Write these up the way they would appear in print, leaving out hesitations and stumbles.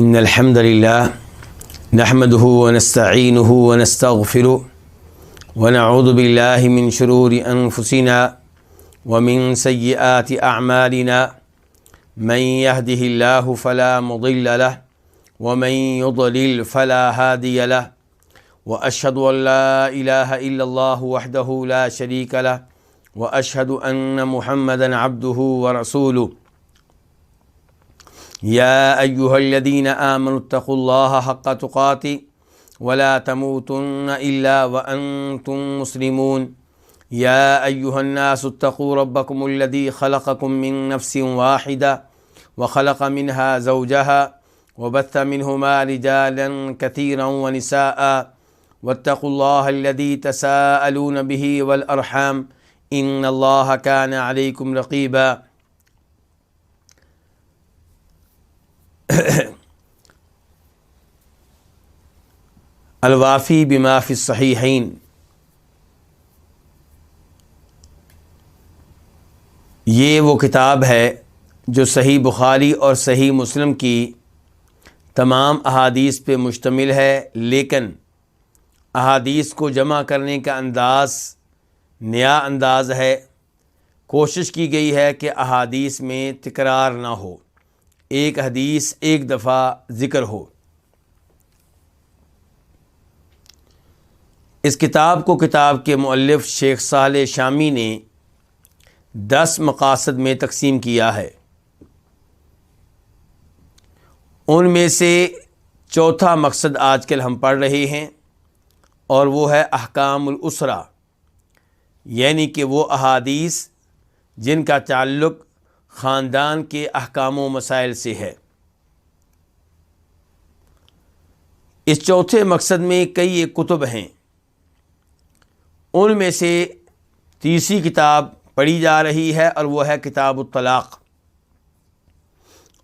ان الحمد لله نحمده ونستعينه ونستغفره ونعوذ بالله من شرور انفسنا ومن سيئات اعمالنا من يهده الله فلا مضل له ومن يضلل فلا هادي له واشهد ان لا اله الا الله وحده لا شريك له واشهد ان محمدا عبده ورسوله يا أيها الذين آمنوا اتقوا الله حق تقاته ولا تموتن إلا وأنتم مسلمون يا أيها الناس اتقوا ربكم الذي خلقكم من نفس واحدة وخلق منها زوجها وبث منهما رجالا كثيرا ونساء واتقوا الله الذي تساءلون به والأرحام إن الله كان عليكم رقيبا الوافی بما فی الصحیحین، یہ وہ کتاب ہے جو صحیح بخاری اور صحیح مسلم کی تمام احادیث پہ مشتمل ہے، لیکن احادیث کو جمع کرنے کا انداز نیا انداز ہے۔ کوشش کی گئی ہے کہ احادیث میں تکرار نہ ہو، ایک حدیث ایک دفعہ ذکر ہو۔ اس کتاب کو کتاب کے مؤلف شیخ صالح شامی نے 10 مقاصد میں تقسیم کیا ہے۔ ان میں سے چوتھا مقصد آج کل ہم پڑھ رہے ہیں، اور وہ ہے احکام الاسرہ، یعنی کہ وہ احادیث جن کا تعلق خاندان کے احکام و مسائل سے ہے۔ اس چوتھے مقصد میں کئی ایک کتب ہیں، ان میں سے تیسری کتاب پڑھی جا رہی ہے، اور وہ ہے کتاب الطلاق۔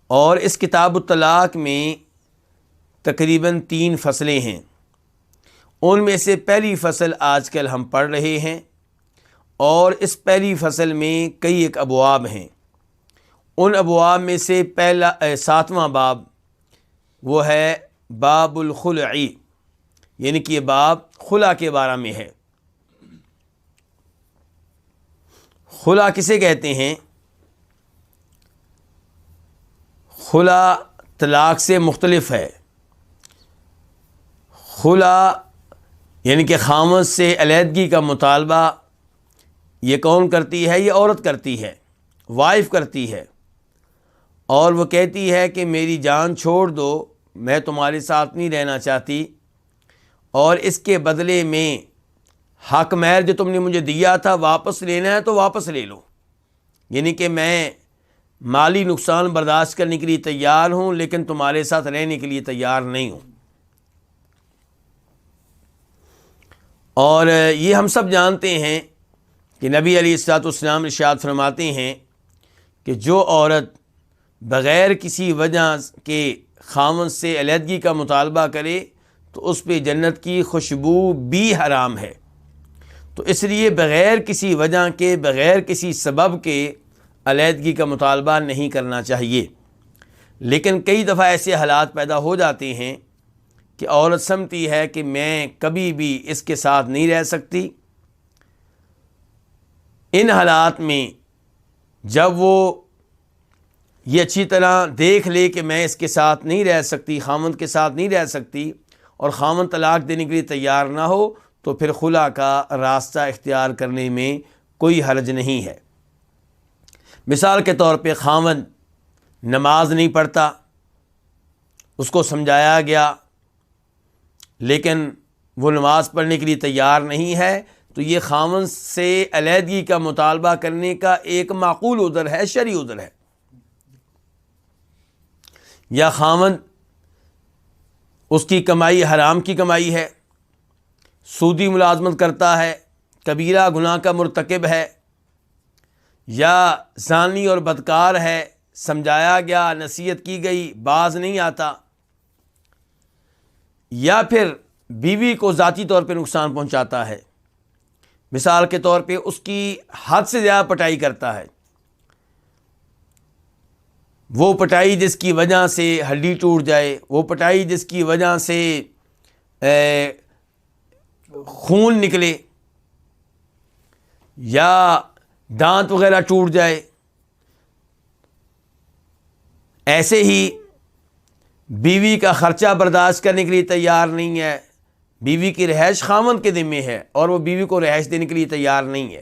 اور اس کتاب الطلاق میں تقریباً 3 فصلیں ہیں۔ ان میں سے پہلی فصل آج کل ہم پڑھ رہے ہیں، اور اس پہلی فصل میں کئی ایک ابواب ہیں۔ ان ابواب میں سے پہلا 7واں باب وہ ہے باب الخلع، یعنی کہ یہ باب خلع کے بارے میں ہے۔ خلع کسے کہتے ہیں؟ خلع طلاق سے مختلف ہے۔ خلع یعنی کہ خامد سے علیحدگی کا مطالبہ یہ کون کرتی ہے؟ یہ عورت کرتی ہے، وائف کرتی ہے، اور وہ کہتی ہے کہ میری جان چھوڑ دو، میں تمہارے ساتھ نہیں رہنا چاہتی، اور اس کے بدلے میں حق مہر جو تم نے مجھے دیا تھا واپس لینا ہے تو واپس لے لو، یعنی کہ میں مالی نقصان برداشت کرنے کے لیے تیار ہوں، لیکن تمہارے ساتھ رہنے کے لیے تیار نہیں ہوں۔ اور یہ ہم سب جانتے ہیں کہ نبی علیہ الصلوۃ والسلام ارشاد فرماتے ہیں کہ جو عورت بغیر کسی وجہ کے خاوند سے علیحدگی کا مطالبہ کرے تو اس پہ جنت کی خوشبو بھی حرام ہے۔ تو اس لیے بغیر کسی وجہ کے، بغیر کسی سبب کے علیحدگی کا مطالبہ نہیں کرنا چاہیے۔ لیکن کئی دفعہ ایسے حالات پیدا ہو جاتے ہیں کہ عورت سمجھتی ہے کہ میں کبھی بھی اس کے ساتھ نہیں رہ سکتی۔ ان حالات میں جب وہ یہ اچھی طرح دیکھ لے کہ میں اس کے ساتھ نہیں رہ سکتی، خامند کے ساتھ نہیں رہ سکتی، اور خامند طلاق دینے کے لیے تیار نہ ہو، تو پھر خلع کا راستہ اختیار کرنے میں کوئی حرج نہیں ہے۔ مثال کے طور پہ خامند نماز نہیں پڑھتا، اس کو سمجھایا گیا لیکن وہ نماز پڑھنے کے لیے تیار نہیں ہے، تو یہ خامند سے علیحدگی کا مطالبہ کرنے کا ایک معقول عذر ہے، شرعی عذر ہے۔ یا خامند اس کی کمائی حرام کی کمائی ہے، سودی ملازمت کرتا ہے، کبیرہ گناہ کا مرتکب ہے، یا زانی اور بدکار ہے، سمجھایا گیا، نصیحت کی گئی، باز نہیں آتا، یا پھر بیوی کو ذاتی طور پہ نقصان پہنچاتا ہے، مثال کے طور پہ اس کی حد سے زیادہ پٹائی کرتا ہے، وہ پٹائی جس کی وجہ سے ہڈی ٹوٹ جائے، وہ پٹائی جس کی وجہ سے خون نکلے یا دانت وغیرہ ٹوٹ جائے، ایسے ہی بیوی کا خرچہ برداشت کرنے کے لیے تیار نہیں ہے، بیوی کی رہائش خاوند کے ذمے ہے اور وہ بیوی کو رہائش دینے کے لیے تیار نہیں ہے،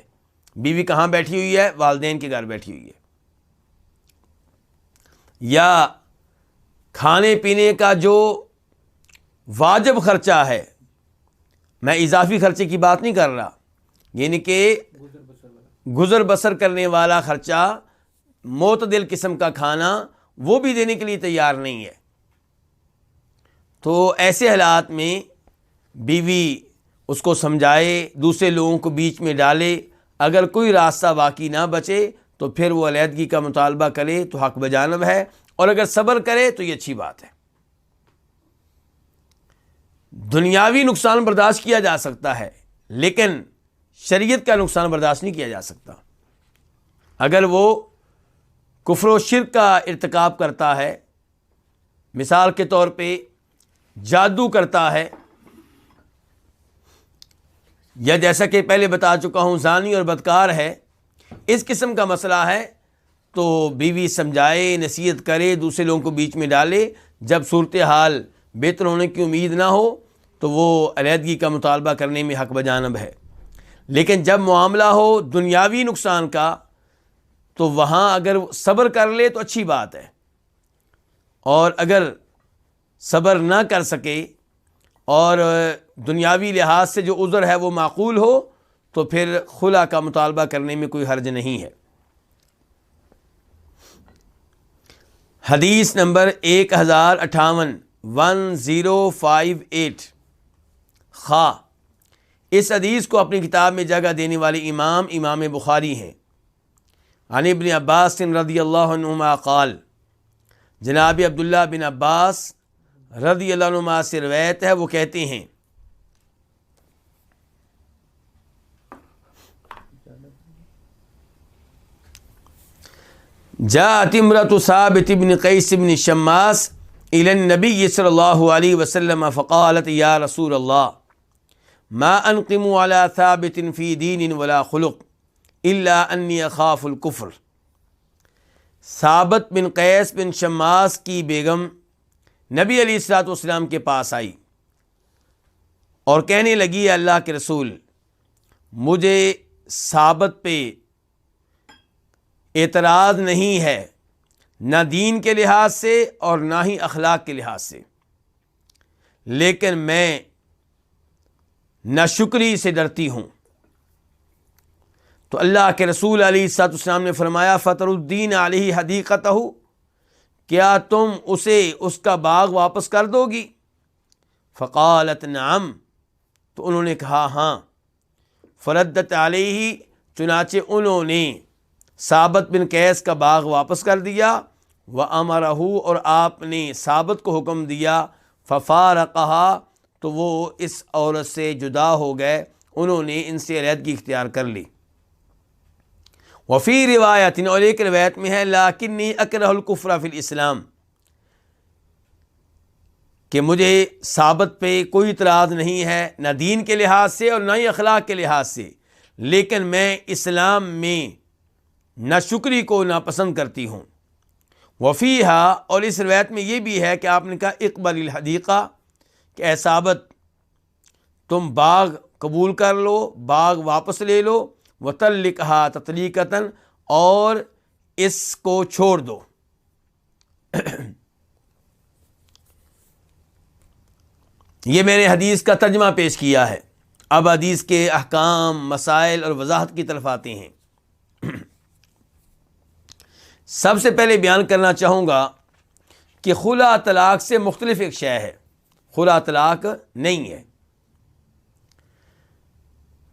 بیوی کہاں بیٹھی ہوئی ہے؟ والدین کے گھر بیٹھی ہوئی ہے۔ یا کھانے پینے کا جو واجب خرچہ ہے، میں اضافی خرچے کی بات نہیں کر رہا، یعنی کہ گزر بسر کرنے والا خرچہ، معتدل قسم کا کھانا، وہ بھی دینے کے لیے تیار نہیں ہے، تو ایسے حالات میں بیوی اس کو سمجھائے، دوسرے لوگوں کو بیچ میں ڈالے، اگر کوئی راستہ باقی نہ بچے تو پھر وہ علیحدگی کا مطالبہ کرے تو حق بجانب ہے، اور اگر صبر کرے تو یہ اچھی بات ہے۔ دنیاوی نقصان برداشت کیا جا سکتا ہے لیکن شریعت کا نقصان برداشت نہیں کیا جا سکتا۔ اگر وہ کفر و شرک کا ارتکاب کرتا ہے، مثال کے طور پہ جادو کرتا ہے، یا جیسا کہ پہلے بتا چکا ہوں زانی اور بدکار ہے، اس قسم کا مسئلہ ہے تو بیوی سمجھائے، نصیحت کرے، دوسرے لوگوں کو بیچ میں ڈالے، جب صورتحال بہتر ہونے کی امید نہ ہو تو وہ علیحدگی کا مطالبہ کرنے میں حق بجانب ہے۔ لیکن جب معاملہ ہو دنیاوی نقصان کا تو وہاں اگر صبر کر لے تو اچھی بات ہے، اور اگر صبر نہ کر سکے اور دنیاوی لحاظ سے جو عذر ہے وہ معقول ہو تو پھر خلا کا مطالبہ کرنے میں کوئی حرج نہیں ہے۔ حدیث نمبر 1058 خا، اس حدیث کو اپنی کتاب میں جگہ دینے والے امام بخاری ہیں۔ عن ابن عباس رضی اللہ عنہما قال، جناب عبداللہ بن عباس رضی اللہ عنہما سے روایت ہے، وہ کہتے ہیں جاءت امرأة ثابت بن قیس بن شماس الى النبی صلی اللہ علیہ وسلم فقالت یا رسول اللہ ما انقم على ثابت فی دین ولا خلق الا انی اخاف الکفر۔ ثابت بن قیس بن شماس کی بیگم نبی علیہ الصلوۃ والسلام کے پاس آئی اور کہنے لگی، اللہ کے رسول، مجھے ثابت پہ اعتراض نہیں ہے، نہ دین کے لحاظ سے اور نہ ہی اخلاق کے لحاظ سے، لیکن میں ناشکری سے ڈرتی ہوں۔ تو اللہ کے رسول علیہ الصلوۃ والسلام نے فرمایا فطر الدین علیہ حدیقتہ، کیا تم اسے اس کا باغ واپس کر دو گی؟ فقالت نعم، تو انہوں نے کہا ہاں۔ فردت علیہ، چنانچہ انہوں نے ثابت بن قیس کا باغ واپس کر دیا، وامرہ، اور آپ نے ثابت کو حکم دیا، ففارقہا، تو وہ اس عورت سے جدا ہو گئے، انہوں نے ان سے علیحدگی اختیار کر لی۔ وفی روایت، اور ایک روایت میں ہے لیکنی اکرہ الکفر فی الاسلام، کہ مجھے ثابت پہ کوئی اعتراض نہیں ہے، نہ دین کے لحاظ سے اور نہ ہی اخلاق کے لحاظ سے، لیکن میں اسلام میں ناشکری کو ناپسند کرتی ہوں۔ وفیہا، اور اس روایت میں یہ بھی ہے کہ آپ نے کہا اقبل الحدیقہ، کہ اے ثابت تم باغ قبول کر لو، باغ واپس لے لو، وطلقھا تطلیقۃ، اور اس کو چھوڑ دو۔ یہ میں نے حدیث کا ترجمہ پیش کیا ہے، اب حدیث کے احکام، مسائل اور وضاحت کی طرف آتے ہیں۔ سب سے پہلے بیان کرنا چاہوں گا کہ خلا طلاق سے مختلف ایک شے ہے، خلا طلاق نہیں ہے۔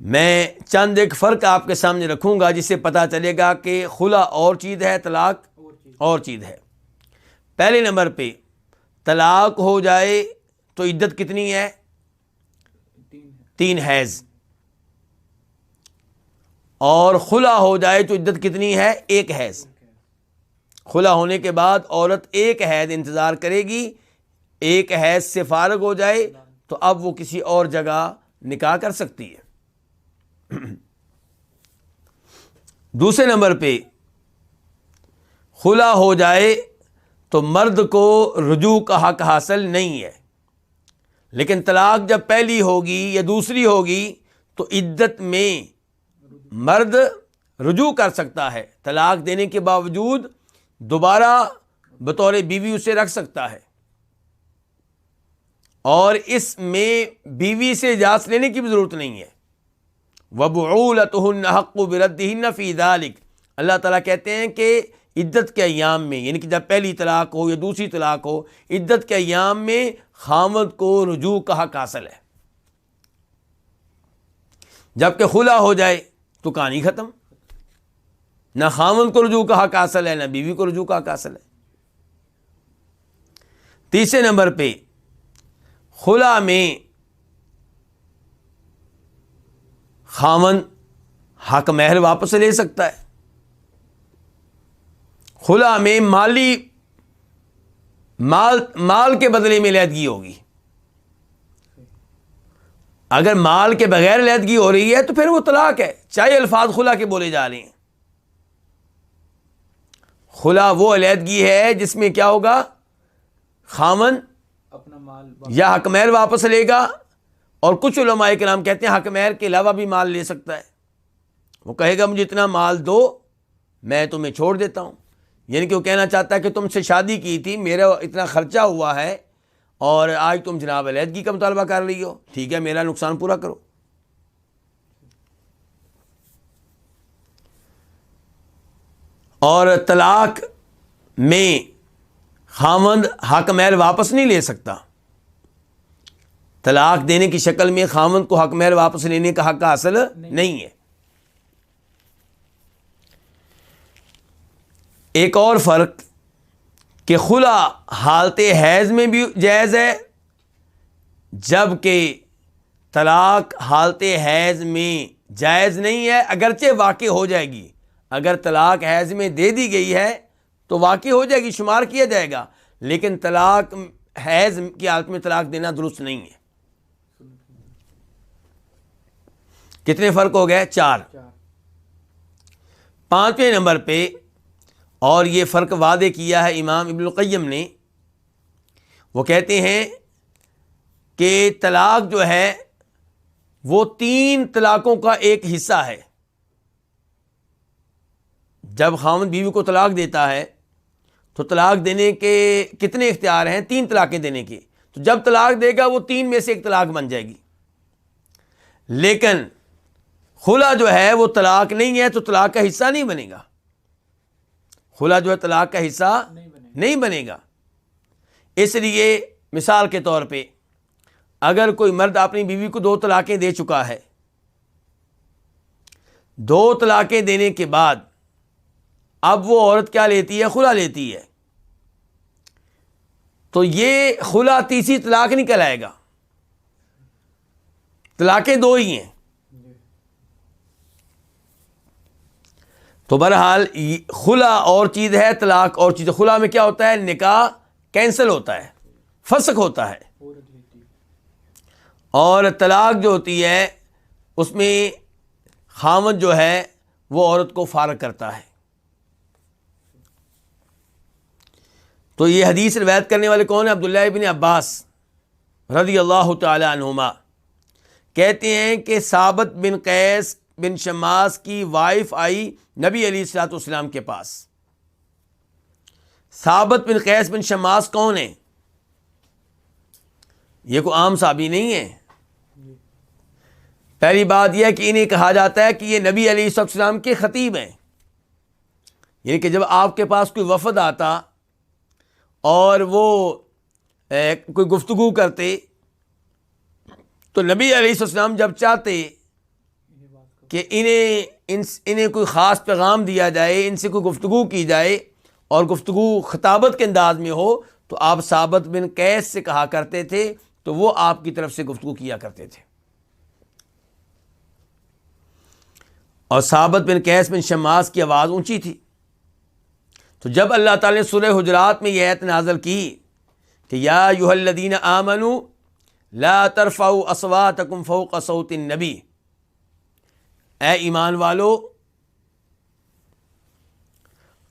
میں چند ایک فرق آپ کے سامنے رکھوں گا جس سے پتہ چلے گا کہ خلا اور چیز ہے، طلاق اور چیز ہے۔ پہلے نمبر پہ طلاق ہو جائے تو عدت کتنی ہے؟ 3 حیض، اور خلا ہو جائے تو عدت کتنی ہے؟ 1 حیض۔ خلا ہونے کے بعد عورت ایک حید انتظار کرے گی، ایک حید سے فارغ ہو جائے تو اب وہ کسی اور جگہ نکاح کر سکتی ہے۔ دوسرے نمبر پہ خلا ہو جائے تو مرد کو رجوع کا حق حاصل نہیں ہے، لیکن طلاق جب پہلی ہوگی یا دوسری ہوگی تو عدت میں مرد رجوع کر سکتا ہے، طلاق دینے کے باوجود دوبارہ بطور بیوی اسے رکھ سکتا ہے، اور اس میں بیوی سے اجازت لینے کی بھی ضرورت نہیں ہے۔ وَبُعُولَتُهُنَّ حَقُّ بِرَدِّهِنَّ فِي ذَلِكَ، اللہ تعالیٰ کہتے ہیں کہ عدت کے ایام میں، یعنی کہ جب پہلی طلاق ہو یا دوسری طلاق ہو، عدت کے ایام میں خامد کو رجوع کا حق حاصل ہے۔ جبکہ خلا ہو جائے تو کہانی ختم، نہ خامد کو رجوع کا حق حاصل ہے، نہ بیوی کو رجوع کا حق حاصل ہے۔ تیسرے نمبر پہ خلا میں خامن حق مہر واپس لے سکتا ہے۔ خلا میں مال کے بدلے میں علیحدگی ہوگی۔ اگر مال کے بغیر علیحدگی ہو رہی ہے تو پھر وہ طلاق ہے، چاہے الفاظ خلا کے بولے جا رہے ہیں۔ خلا وہ علیحدگی ہے جس میں کیا ہوگا، خامن اپنا مال یا حق مہر واپس لے گا، اور کچھ علماء کرام کہتے ہیں حق مہر کے علاوہ بھی مال لے سکتا ہے۔ وہ کہے گا مجھے اتنا مال دو، میں تمہیں چھوڑ دیتا ہوں، یعنی کہ وہ کہنا چاہتا ہے کہ تم سے شادی کی تھی، میرا اتنا خرچہ ہوا ہے اور آج تم جناب علیحدگی کا مطالبہ کر رہی ہو، ٹھیک ہے میرا نقصان پورا کرو۔ اور طلاق میں خامند حق مہر واپس نہیں لے سکتا، طلاق دینے کی شکل میں خامند کو حق مہر واپس لینے کا حق حاصل نہیں ہے۔ ایک اور فرق کہ خلا حالت حیض میں بھی جائز ہے، جبکہ طلاق حالت حیض میں جائز نہیں ہے، اگرچہ واقع ہو جائے گی۔ اگر طلاق حیض میں دے دی گئی ہے تو واقع ہو جائے گی، شمار کیا جائے گا، لیکن طلاق حیض کی حالت میں طلاق دینا درست نہیں ہے۔ کتنے فرق ہو گئے؟ 4۔ پانچویں نمبر پہ، اور یہ فرق واضح کیا ہے امام ابن القیم نے، وہ کہتے ہیں کہ طلاق جو ہے وہ 3 طلاقوں کا ایک حصہ ہے۔ جب خاوند بیوی کو طلاق دیتا ہے تو طلاق دینے کے کتنے اختیار ہیں؟ 3 طلاقیں دینے کے، تو جب طلاق دے گا وہ 3 میں سے ایک طلاق بن جائے گی۔ لیکن خلا جو ہے وہ طلاق نہیں ہے تو طلاق کا حصہ نہیں بنے گا، خلا جو ہے طلاق کا حصہ نہیں بنے گا۔ اس لیے مثال کے طور پہ اگر کوئی مرد اپنی بیوی کو 2 طلاقیں دے چکا ہے، 2 طلاقیں دینے کے بعد اب وہ عورت کیا لیتی ہے؟ خلا لیتی ہے، تو یہ خلا تیسری طلاق نکل آئے گا، طلاقیں 2 ہی ہیں۔ تو بہرحال خلا اور چیز ہے، طلاق اور چیز ہے۔ خلا میں کیا ہوتا ہے؟ نکاح کینسل ہوتا ہے، فسخ ہوتا ہے، اور طلاق جو ہوتی ہے اس میں خامد جو ہے وہ عورت کو فارغ کرتا ہے۔ تو یہ حدیث روایت کرنے والے کون ہیں؟ عبداللہ ابن عباس رضی اللہ تعالی عنہما کہتے ہیں کہ ثابت بن قیس بن شماس کی وائف آئی نبی علیہ الصلوۃ والسلام کے پاس۔ ثابت بن قیس بن شماس کون ہیں؟ یہ کوئی عام صحابی نہیں ہے۔ پہلی بات یہ ہے کہ انہیں کہا جاتا ہے کہ یہ نبی علیہ الصلوۃ والسلام کے خطیب ہیں، یعنی کہ جب آپ کے پاس کوئی وفد آتا اور وہ کوئی گفتگو کرتے تو نبی علیہ الصلوۃ والسلام جب چاہتے کہ انہیں کوئی خاص پیغام دیا جائے، ان سے کوئی گفتگو کی جائے اور گفتگو خطابت کے انداز میں ہو، تو آپ ثابت بن قیس سے کہا کرتے تھے، تو وہ آپ کی طرف سے گفتگو کیا کرتے تھے۔ اور ثابت بن قیس بن شماس کی آواز اونچی تھی، تو جب اللہ تعالیٰ نے سورہ حجرات میں یہ آیت نازل کی کہ یا ایھا الذین آمنوا لا ترفعوا اصواتکم فوق صوت النبی، اے ایمان والو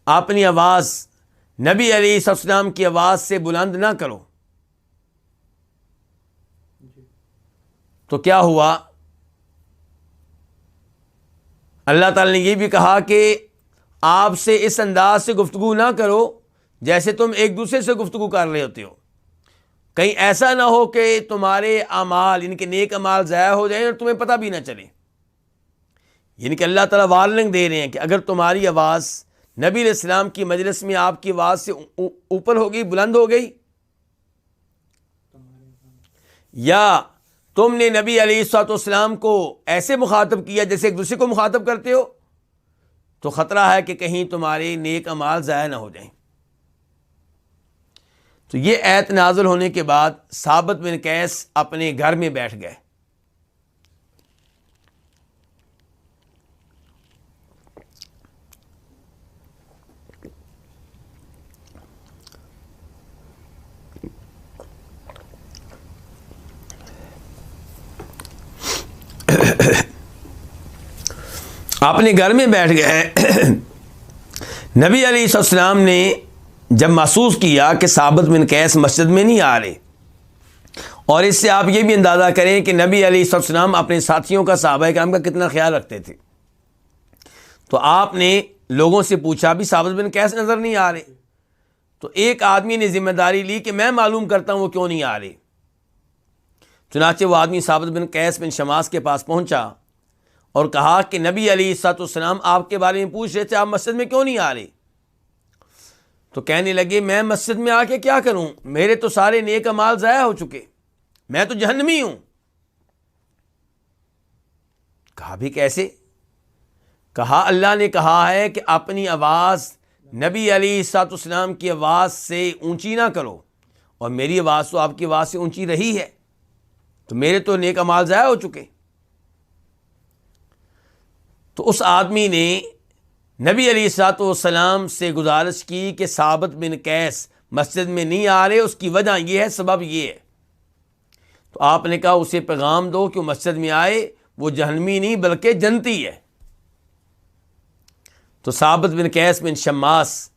اپنی آواز نبی علیہ السلام کی آواز سے بلند نہ کرو، تو کیا ہوا؟ اللہ تعالیٰ نے یہ بھی کہا کہ آپ سے اس انداز سے گفتگو نہ کرو جیسے تم ایک دوسرے سے گفتگو کر رہے ہوتے ہو، کہیں ایسا نہ ہو کہ تمہارے اعمال ان کے نیک اعمال ضائع ہو جائیں اور تمہیں پتہ بھی نہ چلے۔ یعنی کہ اللہ تعالیٰ وارننگ دے رہے ہیں کہ اگر تمہاری آواز نبی علیہ السلام کی مجلس میں آپ کی آواز سے اوپر ہو گئی، بلند ہو گئی، یا تم نے نبی علیہ السلام کو ایسے مخاطب کیا جیسے ایک دوسرے کو مخاطب کرتے ہو، تو خطرہ ہے کہ کہیں تمہارے نیک اعمال ضائع نہ ہو جائیں۔ تو یہ آیت نازل ہونے کے بعد ثابت بن قیس اپنے گھر میں بیٹھ گئے۔ اپنے گھر میں بیٹھ گئے۔ نبی علیہ السلام نے جب محسوس کیا کہ ثابت بن قیس مسجد میں نہیں آ رہے، اور اس سے آپ یہ بھی اندازہ کریں کہ نبی علیہ السلام اپنے ساتھیوں کا، صحابہ کرام کا کتنا خیال رکھتے تھے، تو آپ نے لوگوں سے پوچھا بھی ثابت بن قیس نظر نہیں آ رہے، تو ایک آدمی نے ذمہ داری لی کہ میں معلوم کرتا ہوں وہ کیوں نہیں آ رہے۔ چنانچہ وہ آدمی ثابت بن قیس بن شماس کے پاس پہنچا اور کہا کہ نبی علیہ السلام آپ کے بارے میں پوچھ رہے تھے، آپ مسجد میں کیوں نہیں آ رہے؟ تو کہنے لگے میں مسجد میں آ کے کیا کروں، میرے تو سارے نیک اعمال ضائع ہو چکے، میں تو جہنمی ہوں۔ کہا بھی کیسے؟ کہا اللہ نے کہا ہے کہ اپنی آواز نبی علیہ السلام کی آواز سے اونچی نہ کرو، اور میری آواز تو آپ کی آواز سے اونچی رہی ہے، تو میرے تو نیک اعمال ضائع ہو چکے۔ تو اس آدمی نے نبی علیہ السلام سے گزارش کی کہ ثابت بن قیس مسجد میں نہیں آ رہے، اس کی وجہ یہ ہے، سبب یہ ہے۔ تو آپ نے کہا اسے پیغام دو کہ وہ مسجد میں آئے، وہ جہنمی نہیں بلکہ جنتی ہے۔ تو ثابت بن قیس بن شماس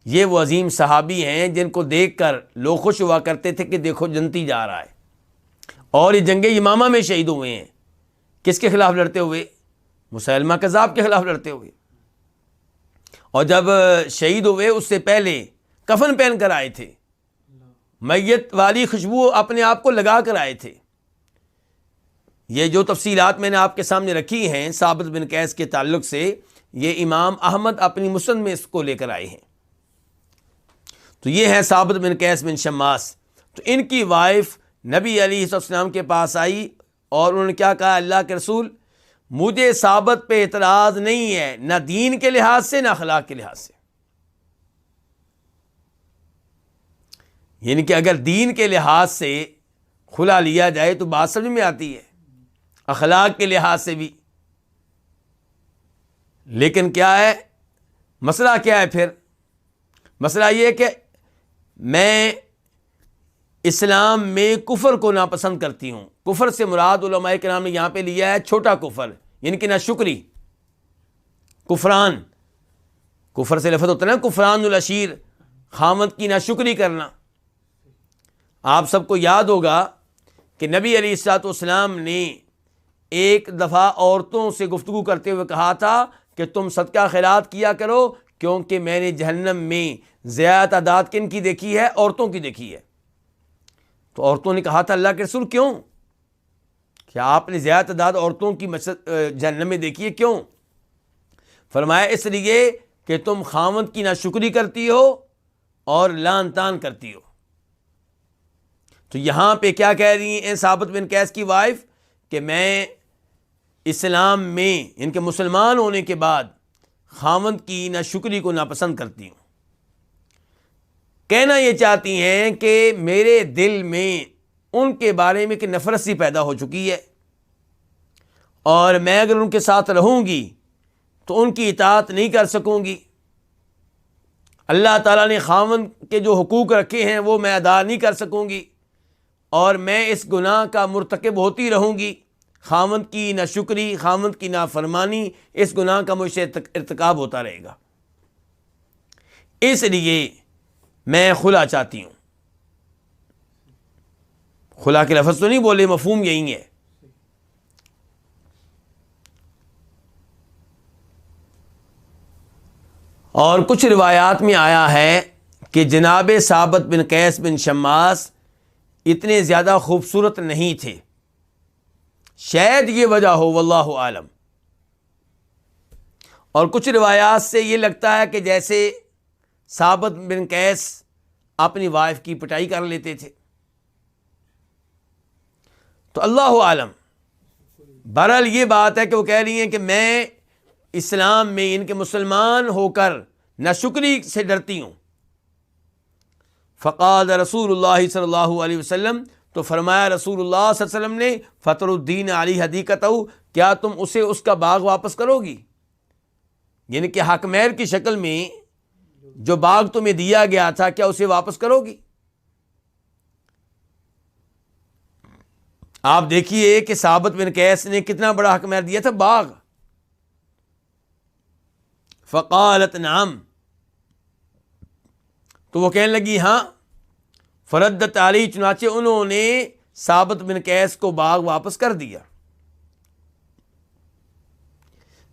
یہ وہ عظیم صحابی ہیں جن کو دیکھ کر لوگ خوش ہوا کرتے تھے کہ دیکھو جنتی جا رہا ہے، اور یہ جنگ یمامہ میں شہید ہوئے ہیں۔ کس کے خلاف لڑتے ہوئے؟ مسیلمہ کذاب کے خلاف لڑتے ہوئے، اور جب شہید ہوئے اس سے پہلے کفن پہن کر آئے تھے، میت والی خوشبو اپنے آپ کو لگا کر آئے تھے۔ یہ جو تفصیلات میں نے آپ کے سامنے رکھی ہیں ثابت بن قیس کے تعلق سے، یہ امام احمد اپنی مسند میں اس کو لے کر آئے ہیں۔ تو یہ ہے ثابت بن قیس بن شماس۔ تو ان کی وائف نبی علیہ السلام کے پاس آئی اور انہوں نے کیا کہا؟ اللہ کے رسول، مجھے ثابت پہ اعتراض نہیں ہے، نہ دین کے لحاظ سے نہ اخلاق کے لحاظ سے۔ یعنی کہ اگر دین کے لحاظ سے کھلا لیا جائے تو بات سمجھ میں آتی ہے، اخلاق کے لحاظ سے بھی۔ لیکن کیا ہے مسئلہ؟ کیا ہے پھر مسئلہ؟ یہ کہ میں اسلام میں کفر کو ناپسند کرتی ہوں۔ کفر سے مراد علماء کرام نے یہاں پہ لیا ہے چھوٹا کفر، یعنی کہ ناشکری، کفران۔ کفر سے لفظ ہوتا ہے نا کفران العشیر، خامد کی ناشکری کرنا۔ آپ سب کو یاد ہوگا کہ نبی علیہ السلام نے ایک دفعہ عورتوں سے گفتگو کرتے ہوئے کہا تھا کہ تم صدقہ خیرات کیا کرو، کیونکہ میں نے جہنم میں زیادہ تعداد کن کی دیکھی ہے؟ عورتوں کی دیکھی ہے۔ تو عورتوں نے کہا تھا اللہ کے رسول کیوں؟ کیا آپ نے زیادہ تعداد عورتوں کی جہنم میں دیکھی ہے، کیوں؟ فرمایا اس لیے کہ تم خاوند کی ناشکری کرتی ہو اور لعن طعن کرتی ہو۔ تو یہاں پہ کیا کہہ رہی ہیں ثابت بن قیس کی وائف کہ میں اسلام میں ان کے مسلمان ہونے کے بعد خاوند کی ناشکری کو ناپسند کرتی ہوں۔ کہنا یہ چاہتی ہیں کہ میرے دل میں ان کے بارے میں کہ نفرت سی پیدا ہو چکی ہے، اور میں اگر ان کے ساتھ رہوں گی تو ان کی اطاعت نہیں کر سکوں گی۔ اللہ تعالیٰ نے خاوند کے جو حقوق رکھے ہیں وہ میں ادا نہیں کر سکوں گی اور میں اس گناہ کا مرتکب ہوتی رہوں گی، خاوند کی ناشکری، خاوند کی نافرمانی، اس گناہ کا مجھ سے ارتکاب ہوتا رہے گا، اس لیے میں خلا چاہتی ہوں۔ خلا کے لفظ تو نہیں بولے، مفہوم یہی ہے۔ اور کچھ روایات میں آیا ہے کہ جناب ثابت بن قیس بن شماس اتنے زیادہ خوبصورت نہیں تھے، شاید یہ وجہ ہو، واللہ عالم۔ اور کچھ روایات سے یہ لگتا ہے کہ جیسے ثابت بن قیس اپنی وائف کی پٹائی کر لیتے تھے، تو اللہ عالم۔ بہرحال یہ بات ہے کہ وہ کہہ رہی ہیں کہ میں اسلام میں ان کے مسلمان ہو کر ناشکری سے ڈرتی ہوں۔ فقال رسول اللہ صلی اللہ علیہ وسلم، تو فرمایا رسول اللہ صلی اللہ علیہ وسلم نے، فطر الدین علی حدیقتہ، کیا تم اسے اس کا باغ واپس کرو گی؟ یعنی کہ حق مہر کی شکل میں جو باغ تمہیں دیا گیا تھا کیا اسے واپس کرو گی؟ آپ دیکھیے کہ ثابت بن قیس نے کتنا بڑا حق مہر دیا تھا، باغ۔ فقالت نعم، تو وہ کہنے لگی ہاں۔ فردت علی، چنانچہ انہوں نے ثابت بن قیس کو باغ واپس کر دیا۔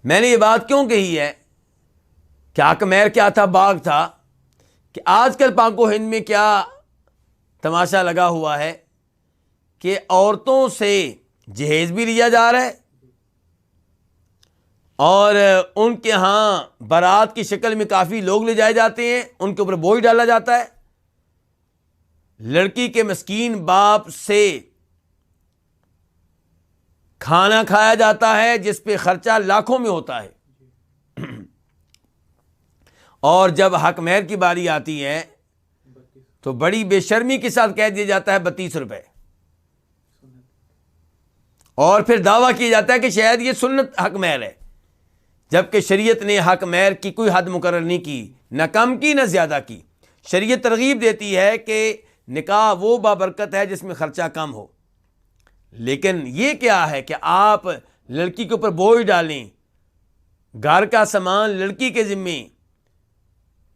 میں نے یہ بات کیوں کہی ہے کہ حق مہر کیا تھا؟ باغ تھا۔ کہ آج کل پاک و ہند میں کیا تماشا لگا ہوا ہے کہ عورتوں سے جہیز بھی لیا جا رہا ہے اور ان کے ہاں بارات کی شکل میں کافی لوگ لے جائے جاتے ہیں، ان کے اوپر بوجھ ڈالا جاتا ہے، لڑکی کے مسکین باپ سے کھانا کھایا جاتا ہے جس پہ خرچہ لاکھوں میں ہوتا ہے، اور جب حق مہر کی باری آتی ہے تو بڑی بے شرمی کے ساتھ کہہ دیا جاتا ہے 32 روپے، اور پھر دعویٰ کیا جاتا ہے کہ شاید یہ سنت حق مہر ہے، جبکہ شریعت نے حق مہر کی کوئی حد مقرر نہیں کی، نہ کم کی نہ زیادہ کی۔ شریعت ترغیب دیتی ہے کہ نکاح وہ بابرکت ہے جس میں خرچہ کم ہو، لیکن یہ کیا ہے کہ آپ لڑکی کے اوپر بوجھ ڈالیں، گھر کا سامان لڑکی کے ذمے،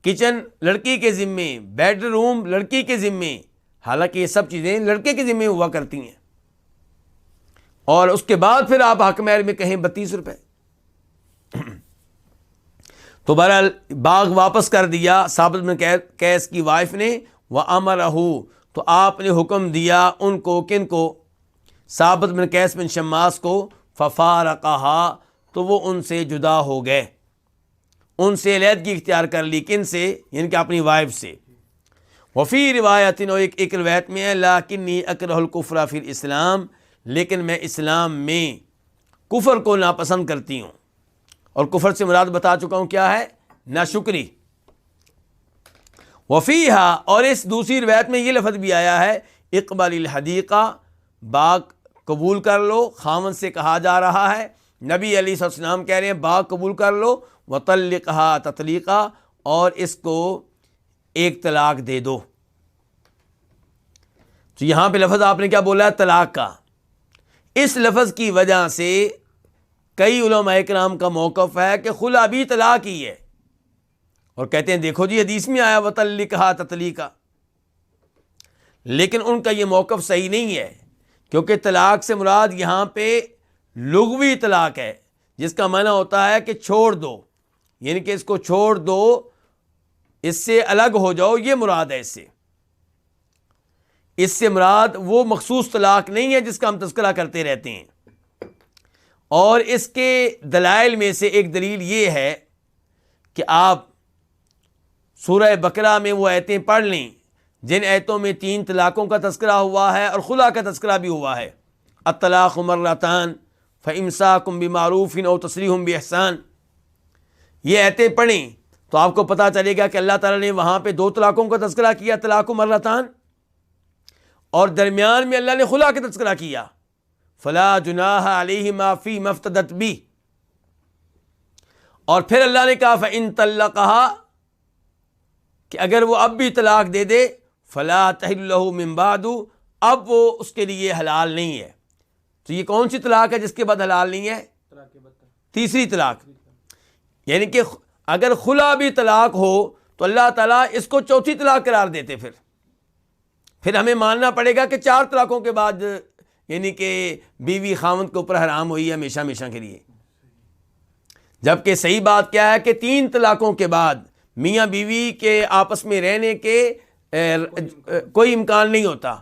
کچن لڑکی کے ذمے، بیڈ روم لڑکی کے ذمے، حالانکہ یہ سب چیزیں لڑکے کے ذمے ہوا کرتی ہیں، اور اس کے بعد پھر آپ حق مہر میں کہیں 32 روپے۔ تو بہرحال باغ واپس کر دیا ثابت بن قیس کی وائف نے، وَأَمَرَهُ، تو آپ نے حکم دیا ان کو، کن کو؟ ثابت بن قیس بن شماس کو، فَفَارَقَهَا، تو وہ ان سے جدا ہو گئے، ان سے علیحدگی اختیار کر لی، کن سے؟ یعنی کہ اپنی وائف سے۔ وفی روایت، ایک روایت میں ہے، لَكِنِّي أَكْرَهُ الْكُفْرَ فِي الْإِسْلَامِ، لیکن میں اسلام میں کفر کو ناپسند کرتی ہوں، اور کفر سے مراد بتا چکا ہوں کیا ہے، ناشکری۔ وفیہا، اور اس دوسری روایت میں یہ لفظ بھی آیا ہے، اقبل الحدیقہ، باغ قبول کر لو، خاوند سے کہا جا رہا ہے، نبی علیہ السلام کہہ رہے ہیں باغ قبول کر لو، وطلقہا تطلیقہ، اور اس کو ایک طلاق دے دو۔ تو یہاں پہ لفظ آپ نے کیا بولا ہے؟ طلاق کا۔ اس لفظ کی وجہ سے کئی علماء کرام کا موقف ہے کہ خلا بھی طلاق ہی ہے، اور کہتے ہیں دیکھو جی حدیث میں آیا وطلقہا تطلیقہ، لیکن ان کا یہ موقف صحیح نہیں ہے، کیونکہ طلاق سے مراد یہاں پہ لغوی طلاق ہے، جس کا معنی ہوتا ہے کہ چھوڑ دو، یعنی کہ اس کو چھوڑ دو، اس سے الگ ہو جاؤ، یہ مراد ہے۔ اس سے مراد وہ مخصوص طلاق نہیں ہے جس کا ہم تذکرہ کرتے رہتے ہیں۔ اور اس کے دلائل میں سے ایک دلیل یہ ہے کہ آپ سورہ بقرہ میں وہ آیتیں پڑھ لیں جن آیتوں میں 3 طلاقوں کا تذکرہ ہوا ہے اور خلا کا تذکرہ بھی ہوا ہے۔ الطلاق مرتان فامساک بمعروف او تسریح باحسان، یہ آیتیں پڑھیں تو آپ کو پتہ چلے گا کہ اللہ تعالیٰ نے وہاں پہ 2 طلاقوں کا تذکرہ کیا، طلاق مرتان، اور درمیان میں اللہ نے خلا کا تذکرہ کیا، فلا جناح علیہما فی ما افتدت بہ، اور پھر اللہ نے کہا فإن طلقہا، کہ اگر وہ اب بھی طلاق دے دے فلا تحل لہ من بعد، اب وہ اس کے لیے حلال نہیں ہے. تو یہ کون سی طلاق ہے جس کے بعد حلال نہیں ہے؟ تیسری طلاق. یعنی کہ اگر خلا بھی طلاق ہو تو اللہ تعالیٰ اس کو چوتھی طلاق قرار دیتے. پھر ہمیں ماننا پڑے گا کہ 4 طلاقوں کے بعد یعنی کہ بیوی خاوند کے اوپر حرام ہوئی ہے ہمیشہ ہمیشہ کے لیے. جبکہ صحیح بات کیا ہے کہ 3 طلاقوں کے بعد میاں بیوی کے آپس میں رہنے کے کوئی امکان نہیں ہوتا.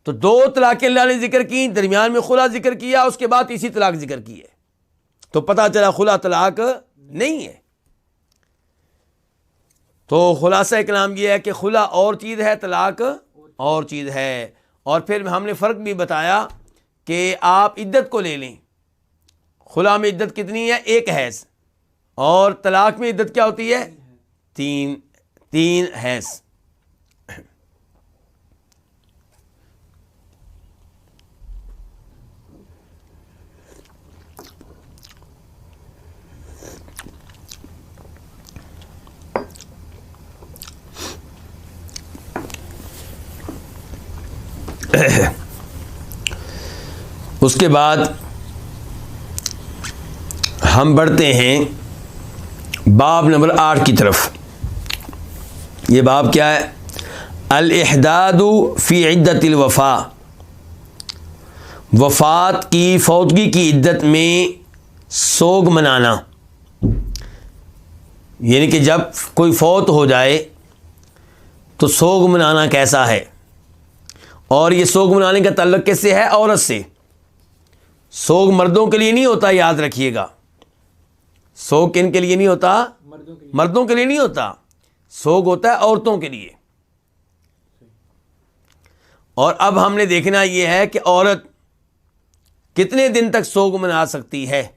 تو 2 طلاقیں اللہ نے ذکر کی، درمیان میں خلا ذکر کیا، اس کے بعد تیسری طلاق ذکر کی ہے. تو پتہ چلا خلا طلاق نہیں ہے. تو خلاصہ کلام یہ ہے کہ خلا اور چیز ہے، طلاق اور چیز ہے. اور پھر ہم نے فرق بھی بتایا کہ آپ عدت کو لے لیں. خلا میں عدت کتنی ہے؟ 1 حیض. اور طلاق میں عدت کیا ہوتی ہے؟ 3 حیض. اس کے بعد ہم بڑھتے ہیں باب نمبر 8 کی طرف. یہ باب کیا ہے؟ الاحداد فی عدت الوفاء، وفات کی، فوتگی کی عدت میں سوگ منانا. یعنی کہ جب کوئی فوت ہو جائے تو سوگ منانا کیسا ہے. اور یہ سوگ منانے کا تعلق کس سے ہے؟ عورت سے. سوگ مردوں کے لیے نہیں ہوتا، یاد رکھیے گا. سوگ کن کے لیے نہیں ہوتا؟ مردوں کے لیے نہیں ہوتا. سوگ ہوتا ہے عورتوں کے لیے. اور اب ہم نے دیکھنا یہ ہے کہ عورت کتنے دن تک سوگ منا سکتی ہے.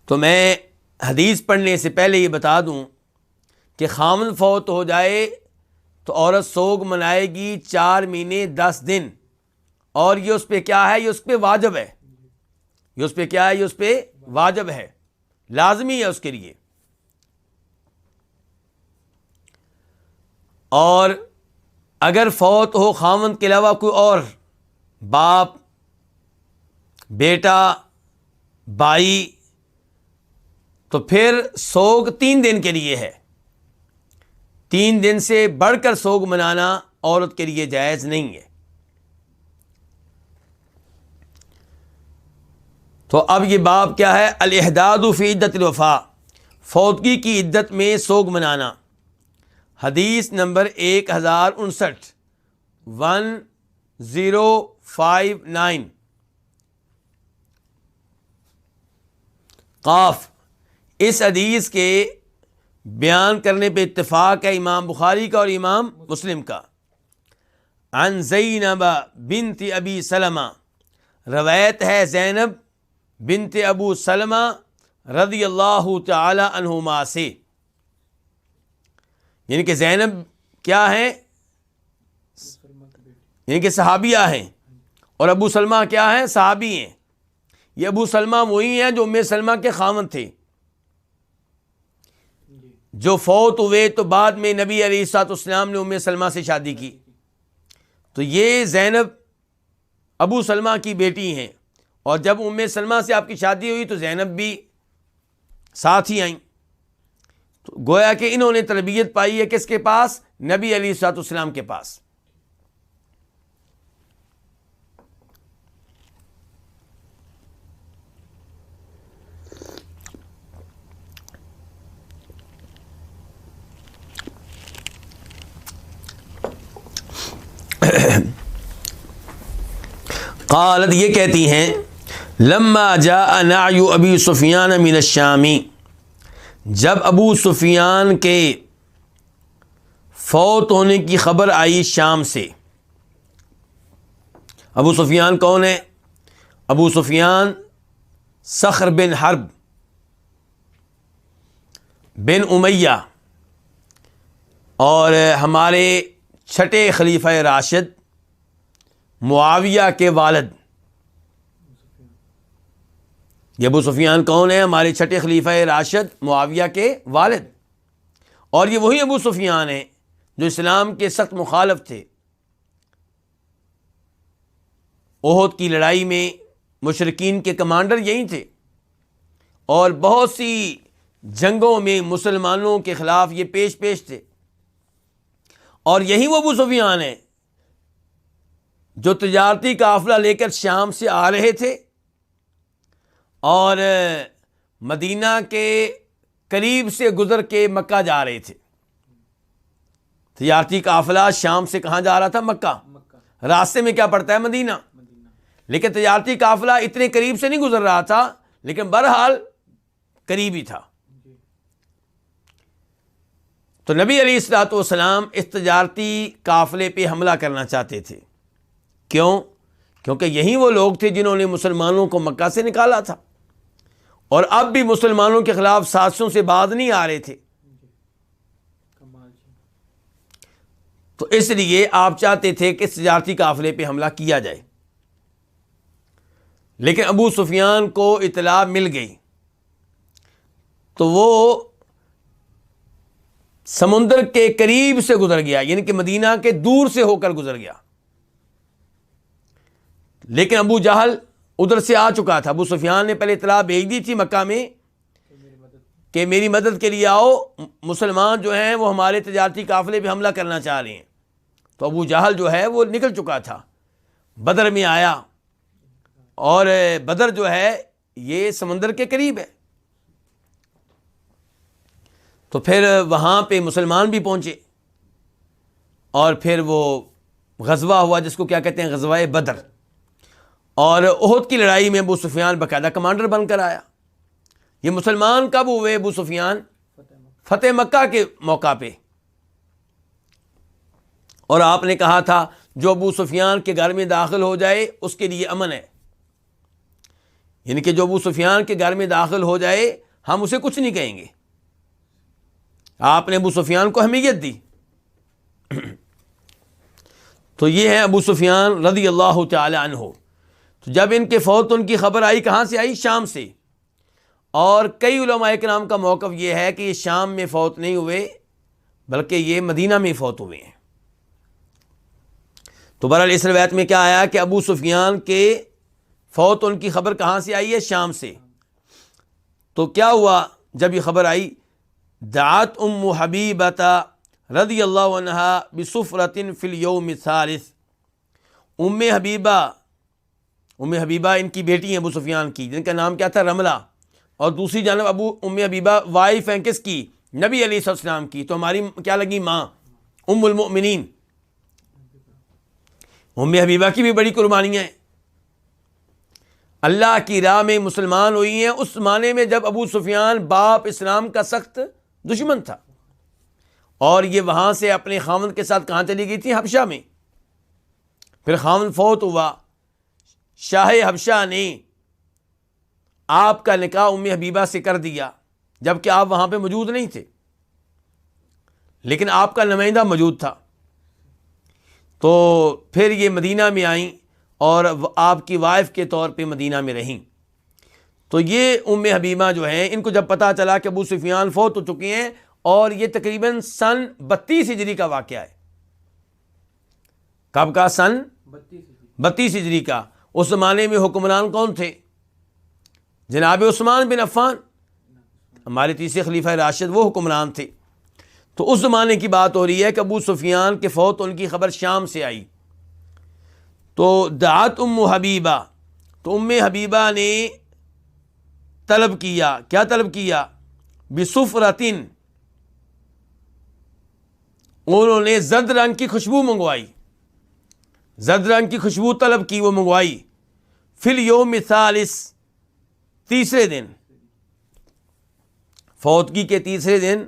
تو میں حدیث پڑھنے سے پہلے یہ بتا دوں کہ خامن فوت ہو جائے تو عورت سوگ منائے گی 4 مہینے 10 دن. اور یہ اس پہ کیا ہے؟ یہ اس پہ واجب ہے. یہ اس پہ کیا ہے؟ یہ اس پہ واجب ہے، لازمی ہے اس کے لیے. اور اگر فوت ہو خاوند کے علاوہ کوئی اور، باپ، بیٹا، بھائی، تو پھر سوگ 3 دن کے لیے ہے. 3 دن سے بڑھ کر سوگ منانا عورت کے لیے جائز نہیں ہے. تو اب یہ باب کیا ہے؟ الاحداد فی عدت الوفاء، فوتگی کی عدت میں سوگ منانا. حدیث نمبر 1059 1059 قاف. اس حدیث کے بیان کرنے پہ اتفاق ہے امام بخاری کا اور امام مسلم کا. عن زینب بنت ابی سلمہ، روایت ہے زینب بنت ابو سلمہ رضی اللہ تعالی عنہما سے. یعنی کہ زینب کیا ہیں؟ یعنی کہ صحابیہ ہیں. اور ابو سلمہ کیا ہیں؟ صحابی ہیں. یہ ابو سلمہ وہی ہیں جو ام سلمہ کے خاوند تھے، جو فوت ہوئے تو بعد میں نبی علیہ الصلوۃ والسلام نے ام سلمہ سے شادی کی. تو یہ زینب ابو سلمہ کی بیٹی ہیں. اور جب ام سلمہ سے آپ کی شادی ہوئی تو زینب بھی ساتھ ہی آئیں. تو گویا کہ انہوں نے تربیت پائی ہے کس کے پاس؟ نبی علیہ الصلوۃ والسلام کے پاس. قالت، یہ کہتی ہیں، لما جاء نعی ابی سفیان من الشامی، جب ابو سفیان کے فوت ہونے کی خبر آئی شام سے. ابو سفیان کون ہے؟ ابو سفیان صخر بن حرب بن امیہ، اور ہمارے چھٹے خلیفہ راشد معاویہ کے والد. یہ ابو سفیان کون ہے؟ ہمارے چھٹے خلیفہ راشد معاویہ کے والد. اور یہ وہی ابو سفیان ہیں جو اسلام کے سخت مخالف تھے. احد کی لڑائی میں مشرکین کے کمانڈر یہی تھے، اور بہت سی جنگوں میں مسلمانوں کے خلاف یہ پیش تھے. اور یہی وہ ابو سفیان ہیں جو تجارتی قافلہ لے کر شام سے آ رہے تھے اور مدینہ کے قریب سے گزر کے مکہ جا رہے تھے. تجارتی قافلہ شام سے کہاں جا رہا تھا؟ مکہ. راستے میں کیا پڑتا ہے؟ مدینہ. لیکن تجارتی قافلہ اتنے قریب سے نہیں گزر رہا تھا، لیکن بہرحال قریب ہی تھا. تو نبی علیہ الصلوۃ والسلام اس تجارتی قافلے پہ حملہ کرنا چاہتے تھے. کیوں؟ کیونکہ یہی وہ لوگ تھے جنہوں نے مسلمانوں کو مکہ سے نکالا تھا، اور اب بھی مسلمانوں کے خلاف سازشوں سے باز نہیں آ رہے تھے. تو اس لیے آپ چاہتے تھے کہ اس تجارتی قافلے پہ حملہ کیا جائے. لیکن ابو سفیان کو اطلاع مل گئی تو وہ سمندر کے قریب سے گزر گیا، یعنی کہ مدینہ کے دور سے ہو کر گزر گیا. لیکن ابو جہل ادھر سے آ چکا تھا. ابو سفیان نے پہلے اطلاع بھیج دی تھی مکہ میں کہ میری مدد کے لیے آؤ، مسلمان جو ہیں وہ ہمارے تجارتی قافلے پہ حملہ کرنا چاہ رہے ہیں. تو ابو جہل جو ہے وہ نکل چکا تھا، بدر میں آیا، اور بدر جو ہے یہ سمندر کے قریب ہے. تو پھر وہاں پہ مسلمان بھی پہنچے، اور پھر وہ غزوہ ہوا جس کو کیا کہتے ہیں؟ غزوہ بدر. اور احد کی لڑائی میں ابو سفیان باقاعدہ کمانڈر بن کر آیا. یہ مسلمان کب ہوئے ابو سفیان؟ فتح مکہ کے موقع پہ. اور آپ نے کہا تھا جو ابو سفیان کے گھر میں داخل ہو جائے اس کے لیے امن ہے، یعنی کہ جو ابو سفیان کے گھر میں داخل ہو جائے ہم اسے کچھ نہیں کہیں گے. آپ نے ابو سفیان کو اہمیت دی. تو یہ ہے ابو سفیان رضی اللہ تعالی عنہ. تو جب ان کے فوت ان کی خبر آئی، کہاں سے آئی؟ شام سے. اور کئی علماء کرام کا موقف یہ ہے کہ یہ شام میں فوت نہیں ہوئے بلکہ یہ مدینہ میں فوت ہوئے ہیں. تو بہرحال اس روایت میں کیا آیا کہ ابو سفیان کے فوت ان کی خبر کہاں سے آئی ہے؟ شام سے. تو کیا ہوا جب یہ خبر آئی؟ دعت ام حبیبۃ رضی اللہ عنہا بسفرۃ فی الیوم الثالث. ام حبیبہ ان کی بیٹی ہیں ابو سفیان کی، جن کا نام کیا تھا؟ رملہ. اور دوسری جانب ام حبیبہ وائف ہیں کس کی؟ نبی علیہ السلام کی. تو ہماری کیا لگی؟ ماں، ام المؤمنین. ام حبیبہ کی بھی بڑی قربانیاں ہیں. اللہ کی راہ میں مسلمان ہوئی ہیں اس زمانے میں جب ابو سفیان باپ اسلام کا سخت دشمن تھا، اور یہ وہاں سے اپنے خاوند کے ساتھ کہاں چلی گئی تھی؟ حبشہ میں. پھر خاوند فوت ہوا، شاہ حبشہ نے آپ کا نکاح ام حبیبہ سے کر دیا، جبکہ آپ وہاں پہ موجود نہیں تھے، لیکن آپ کا نمائندہ موجود تھا. تو پھر یہ مدینہ میں آئیں اور آپ کی وائف کے طور پہ مدینہ میں رہیں. تو یہ ام حبیبہ جو ہیں، ان کو جب پتہ چلا کہ ابو سفیان فوت ہو چکے ہیں، اور یہ تقریباً سن 32 ہجری کا واقعہ ہے. کب کا؟ سن 32 ہجری کا. اس زمانے میں حکمران کون تھے؟ جناب عثمان بن عفان، ہمارے تیسرے خلیفہ راشد، وہ حکمران تھے. تو اس زمانے کی بات ہو رہی ہے کہ ابو سفیان کے فوت ان کی خبر شام سے آئی. تو دعت ام حبیبہ، تو ام حبیبہ نے طلب کیا. کیا طلب کیا؟ بسفرتن، انہوں نے زرد رنگ کی خوشبو منگوائی، زرد رنگ کی خوشبو طلب کی، وہ منگوائی. فی الیوم الثالث، تیسرے دن، فوتگی کے تیسرے دن،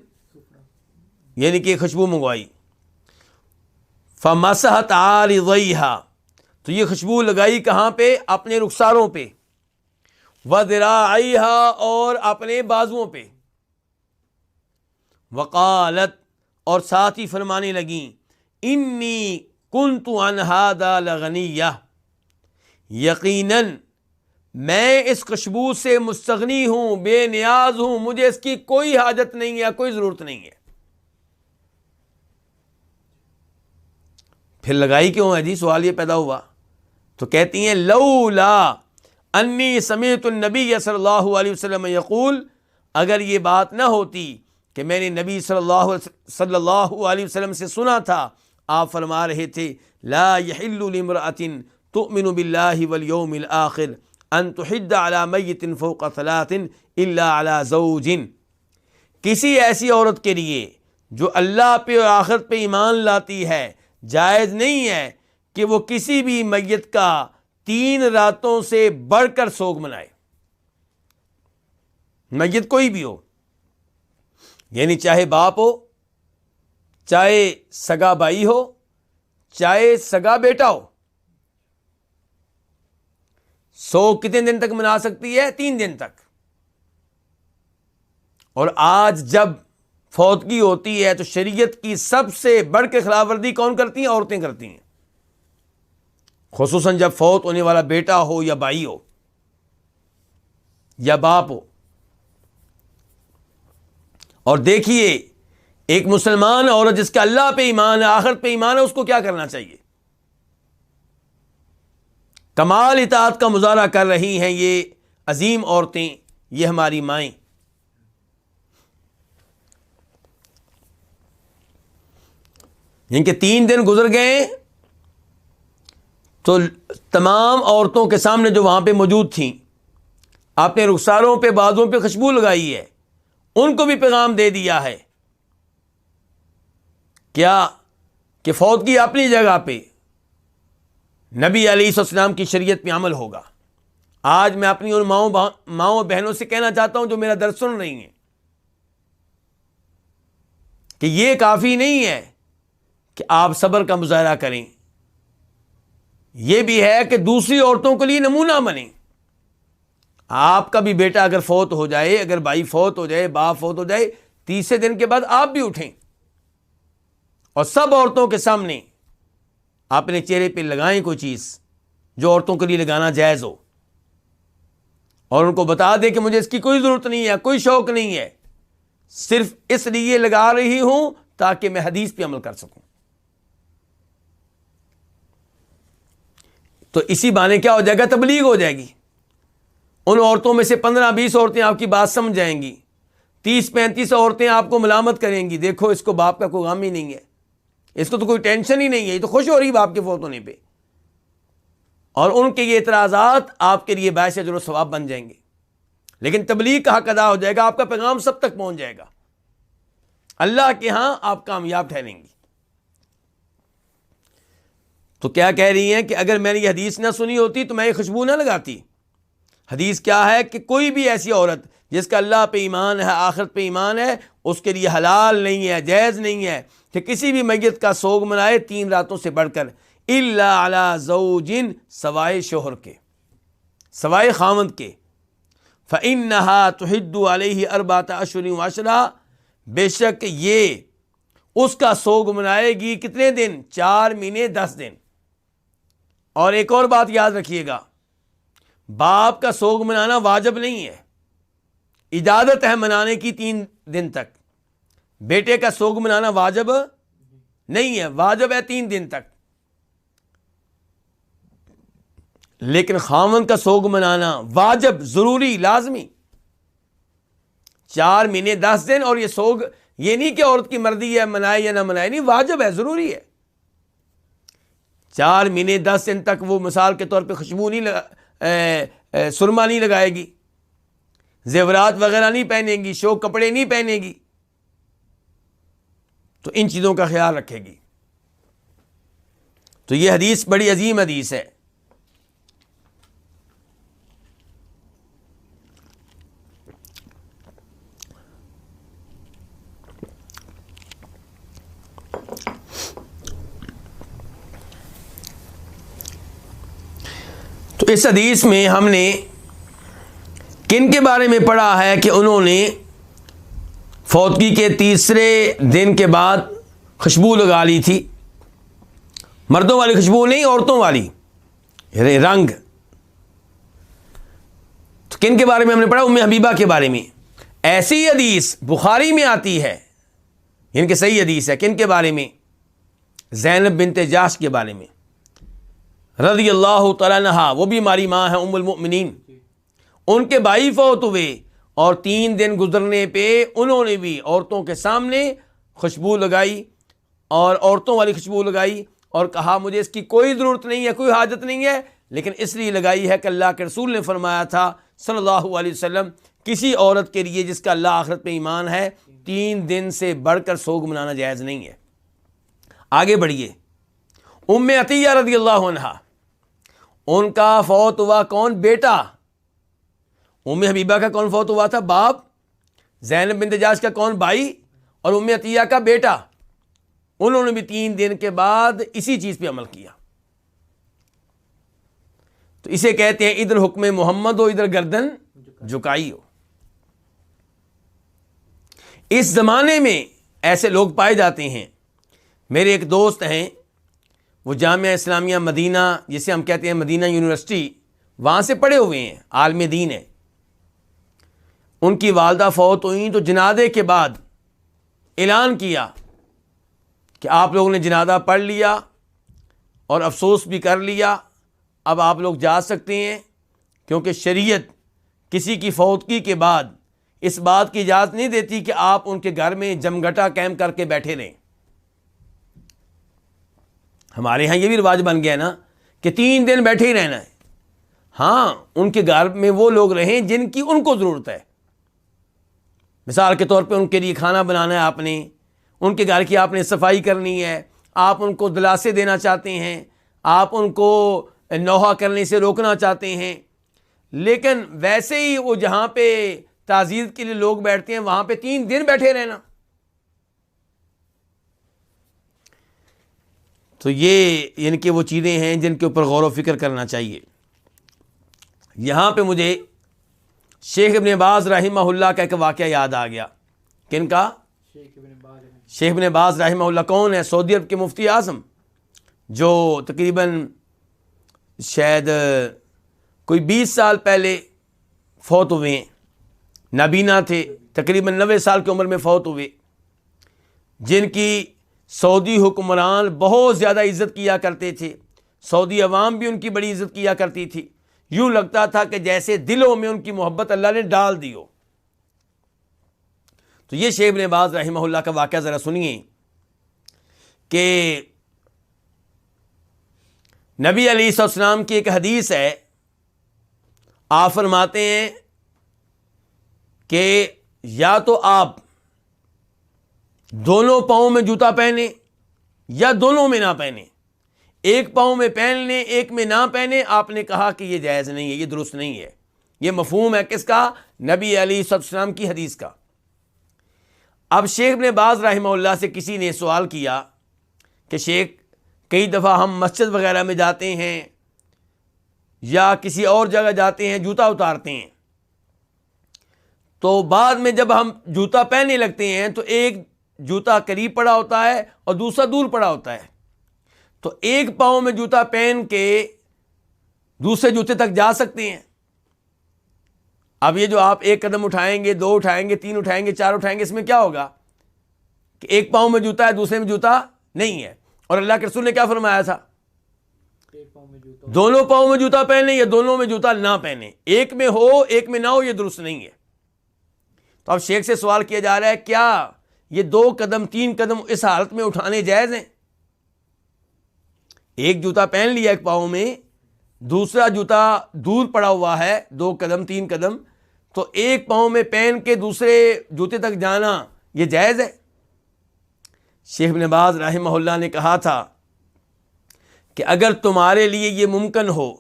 یعنی کہ خوشبو منگوائی. فمسحت عارضیہا، تو یہ خوشبو لگائی کہاں پہ؟ اپنے رخساروں پہ. وذراعیہا، اور اپنے بازوؤں پہ. وقالت، اور ساتھ ہی فرمانے لگیں، انی کنت عن ھذا لغنیہ، یقیناً میں اس خوشبو سے مستغنی ہوں، بے نیاز ہوں، مجھے اس کی کوئی حاجت نہیں ہے، کوئی ضرورت نہیں ہے. پھر لگائی کیوں ہے جی؟ سوال یہ پیدا ہوا. تو کہتی ہیں لولا انی سمعت النبی صلی اللہ علیہ وسلم یقول، اگر یہ بات نہ ہوتی کہ میں نے نبی صلی اللہ علیہ وسلم سے سنا تھا، آپ فرما رہے تھے لا یحل لامرأۃ تؤمن باللہ والیوم الآخر ان تحد علی میت فوق ثلاث الا علی زوج، کسی ایسی عورت کے لیے جو اللہ پہ اور آخرت پہ ایمان لاتی ہے جائز نہیں ہے کہ وہ کسی بھی میت کا 3 راتوں سے بڑھ کر سوگ منائے. میت کوئی بھی ہو، یعنی چاہے باپ ہو، چاہے سگا بھائی ہو، چاہے سگا بیٹا ہو، سوگ کتنے دن تک منا سکتی ہے؟ 3 دن تک. اور آج جب فوتگی ہوتی ہے تو شریعت کی سب سے بڑھ کے خلاف ورزی کون کرتی ہیں؟ عورتیں کرتی ہیں، خصوصاً جب فوت ہونے والا بیٹا ہو یا بھائی ہو یا باپ ہو. اور دیکھیے ایک مسلمان عورت جس کا اللہ پہ ایمان ہے، آخرت پہ ایمان ہے، اس کو کیا کرنا چاہیے؟ کمال اطاعت کا مظاہرہ کر رہی ہیں یہ عظیم عورتیں، یہ ہماری مائیں. جن کے 3 دن گزر گئے تو تمام عورتوں کے سامنے جو وہاں پہ موجود تھیں، آپ نے رخساروں پہ بازوں پہ خوشبو لگائی ہے، ان کو بھی پیغام دے دیا ہے کیا کہ فوتگی اپنی جگہ پہ نبی علیہ السلام کی شریعت پہ عمل ہوگا. آج میں اپنی ان ماؤں بہنوں سے کہنا چاہتا ہوں جو میرا درس سن رہی ہیں کہ یہ کافی نہیں ہے کہ آپ صبر کا مظاہرہ کریں، یہ بھی ہے کہ دوسری عورتوں کے لیے نمونہ بنیں. آپ کا بھی بیٹا اگر فوت ہو جائے، اگر بھائی فوت ہو جائے، باپ فوت ہو جائے، 30 دن کے بعد آپ بھی اٹھیں اور سب عورتوں کے سامنے اپنے چہرے پہ لگائیں کوئی چیز جو عورتوں کے لیے لگانا جائز ہو، اور ان کو بتا دیں کہ مجھے اس کی کوئی ضرورت نہیں ہے، کوئی شوق نہیں ہے، صرف اس لیے لگا رہی ہوں تاکہ میں حدیث پہ عمل کر سکوں. تو اسی بہانے کیا ہو جائے گا؟ تبلیغ ہو جائے گی. ان عورتوں میں سے 15-20 عورتیں آپ کی بات سمجھ جائیں گی، 30-35 عورتیں آپ کو ملامت کریں گی، دیکھو اس کو باپ کا کوئی غم ہی نہیں ہے، اس کو تو کوئی ٹینشن ہی نہیں ہے، یہ تو خوش ہو رہی باپ کے فوت ہونے پہ. اور ان کے یہ اعتراضات آپ کے لیے باعث اجر و ثواب بن جائیں گے. لیکن تبلیغ کا حق ادا ہو جائے گا، آپ کا پیغام سب تک پہنچ جائے گا، اللہ کے ہاں آپ کامیاب ٹھہریں گی. تو کیا کہہ رہی ہیں کہ اگر میں نے یہ حدیث نہ سنی ہوتی تو میں یہ خوشبو نہ لگاتی. حدیث کیا ہے کہ کوئی بھی ایسی عورت جس کا اللہ پہ ایمان ہے، آخرت پہ ایمان ہے، اس کے لیے حلال نہیں ہے، جائز نہیں ہے کہ کسی بھی میت کا سوگ منائے 3 راتوں سے بڑھ کر، الا علی زوج، سوائے شوہر کے، سوائے خاوند کے. فإنها تحد علیہ 4 اشہر وعشرہ، بے شک یہ اس کا سوگ منائے گی کتنے دن؟ 4 مہینے 10 دن. اور ایک اور بات یاد رکھیے گا، باپ کا سوگ منانا واجب نہیں ہے، اجازت ہے منانے کی 3 دن تک. بیٹے کا سوگ منانا واجب نہیں ہے، واجب ہے 3 دن تک. لیکن خاوند کا سوگ منانا واجب، ضروری، لازمی 4 مہینے 10 دن. اور یہ سوگ یہ نہیں کہ عورت کی مرضی ہے منائے یا نہ منائے، نہیں، واجب ہے، ضروری ہے. 4 مہینے 10 دن تک وہ مثال کے طور پہ خوشبو نہیں سرما نہیں لگائے گی، زیورات وغیرہ نہیں پہنے گی، شوق کپڑے نہیں پہنے گی، تو ان چیزوں کا خیال رکھے گی. تو یہ حدیث بڑی عظیم حدیث ہے. تو اس حدیث میں ہم نے کن کے بارے میں پڑھا ہے کہ انہوں نے فوتگی کے 3 دن کے بعد خوشبو لگا لی تھی. مردوں والی خوشبو نہیں، عورتوں والی رنگ. تو کن کے بارے میں ہم نے پڑھا؟ ام حبیبہ کے بارے میں. ایسی حدیث بخاری میں آتی ہے، ان کے صحیح حدیث ہے. کن کے بارے میں؟ زینب بنت جاش کے بارے میں رضی اللہ تعالیٰ عنہا، وہ بھی ہماری ماں ہیں ام المؤمنین، ان کے بھائی فوت ہوئے اور 3 دن گزرنے پہ انہوں نے بھی عورتوں کے سامنے خوشبو لگائی اور عورتوں والی خوشبو لگائی اور کہا مجھے اس کی کوئی ضرورت نہیں ہے، کوئی حاجت نہیں ہے، لیکن اس لیے لگائی ہے کہ اللہ کے رسول نے فرمایا تھا صلی اللہ علیہ وسلم، کسی عورت کے لیے جس کا اللہ آخرت پہ ایمان ہے 3 دن سے بڑھ کر سوگ منانا جائز نہیں ہے۔ آگے بڑھیے، ام عطیہ رضی اللہ عنہا، ان کا فوت ہوا کون؟ بیٹا۔ ام حبیبہ کا کون فوت ہوا تھا؟ باپ۔ زینب بنت جاش کا کون؟ بھائی۔ اور ام عطیہ کا بیٹا۔ انہوں نے بھی 3 دن کے بعد اسی چیز پہ عمل کیا۔ تو اسے کہتے ہیں ادھر حکم محمد ہو، ادھر گردن جھکائی ہو۔ اس زمانے میں ایسے لوگ پائے جاتے ہیں۔ میرے ایک دوست ہیں، وہ جامعہ اسلامیہ مدینہ، جسے ہم کہتے ہیں مدینہ یونیورسٹی، وہاں سے پڑھے ہوئے ہیں، عالم دین ہیں۔ ان کی والدہ فوت ہوئیں تو جنازے کے بعد اعلان کیا کہ آپ لوگوں نے جنازہ پڑھ لیا اور افسوس بھی کر لیا، اب آپ لوگ جا سکتے ہیں، کیونکہ شریعت کسی کی فوتگی کے بعد اس بات کی اجازت نہیں دیتی کہ آپ ان کے گھر میں جمگٹا کیمپ کر کے بیٹھے رہیں۔ ہمارے ہاں یہ بھی رواج بن گیا نا کہ 3 دن بیٹھے ہی رہنا ہے۔ ہاں، ان کے گھر میں وہ لوگ رہیں جن کی ان کو ضرورت ہے۔ مثال کے طور پہ ان کے لیے کھانا بنانا ہے، آپ نے ان کے گھر کی آپ نے صفائی کرنی ہے، آپ ان کو دلاسے دینا چاہتے ہیں، آپ ان کو نوحہ کرنے سے روکنا چاہتے ہیں، لیکن ویسے ہی وہ جہاں پہ تعزیت کے لیے لوگ بیٹھتے ہیں وہاں پہ 3 دن بیٹھے رہنا، تو یہ یعنی کہ وہ چیزیں ہیں جن کے اوپر غور و فکر کرنا چاہیے۔ یہاں پہ مجھے شیخ ابن باز رحمہ اللہ کا ایک واقعہ یاد آ گیا۔ کن کا؟ شیخ ابن باز رحمہ اللہ کون ہے؟ سعودی عرب کے مفتی اعظم، جو تقریباً شاید کوئی 20 سال پہلے فوت ہوئے ہیں، نابینا تھے، تقریباً 90 سال کی عمر میں فوت ہوئے، جن کی سعودی حکمران بہت زیادہ عزت کیا کرتے تھے، سعودی عوام بھی ان کی بڑی عزت کیا کرتی تھی، یوں لگتا تھا کہ جیسے دلوں میں ان کی محبت اللہ نے ڈال دی ہو۔ تو یہ شیخ ابن باز رحمہ اللہ کا واقعہ ذرا سنیے کہ نبی علیہ السلام کی ایک حدیث ہے، آپ فرماتے ہیں کہ یا تو آپ دونوں پاؤں میں جوتا پہنے یا دونوں میں نہ پہنے، ایک پاؤں میں پہن لیں ایک میں نہ پہنے۔ آپ نے کہا کہ یہ جائز نہیں ہے، یہ درست نہیں ہے۔ یہ مفہوم ہے کس کا؟ نبی علیہ السلام کی حدیث کا۔ اب شیخ ابن باز رحمہ اللہ سے کسی نے سوال کیا کہ شیخ، کئی دفعہ ہم مسجد وغیرہ میں جاتے ہیں یا کسی اور جگہ جاتے ہیں، جوتا اتارتے ہیں، تو بعد میں جب ہم جوتا پہننے لگتے ہیں تو ایک جوتا قریب پڑا ہوتا ہے اور دوسرا دور پڑا ہوتا ہے، تو ایک پاؤں میں جوتا پہن کے دوسرے جوتے تک جا سکتے ہیں۔ اب یہ جو آپ 1 قدم اٹھائیں گے، 2 اٹھائیں گے، 3 اٹھائیں گے، 4 اٹھائیں گے، اس میں کیا ہوگا کہ ایک پاؤں میں جوتا ہے دوسرے میں جوتا نہیں ہے۔ اور اللہ کے رسول نے کیا فرمایا تھا؟ دونوں پاؤں میں جوتا پہنے یا دونوں میں جوتا نہ پہنے، ایک میں ہو ایک میں نہ ہو، یہ درست نہیں ہے۔ تو اب شیخ سے سوال کیا جا رہا ہے، کیا یہ 2 قدم 3 قدم اس حالت میں اٹھانے جائز ہیں؟ ایک جوتا پہن لیا ایک پاؤں میں، دوسرا جوتا دور پڑا ہوا ہے 2 قدم 3 قدم، تو ایک پاؤں میں پہن کے دوسرے جوتے تک جانا یہ جائز ہے؟ شیخ ابن باز رحمہ اللہ نے کہا تھا کہ اگر تمہارے لیے یہ ممکن ہو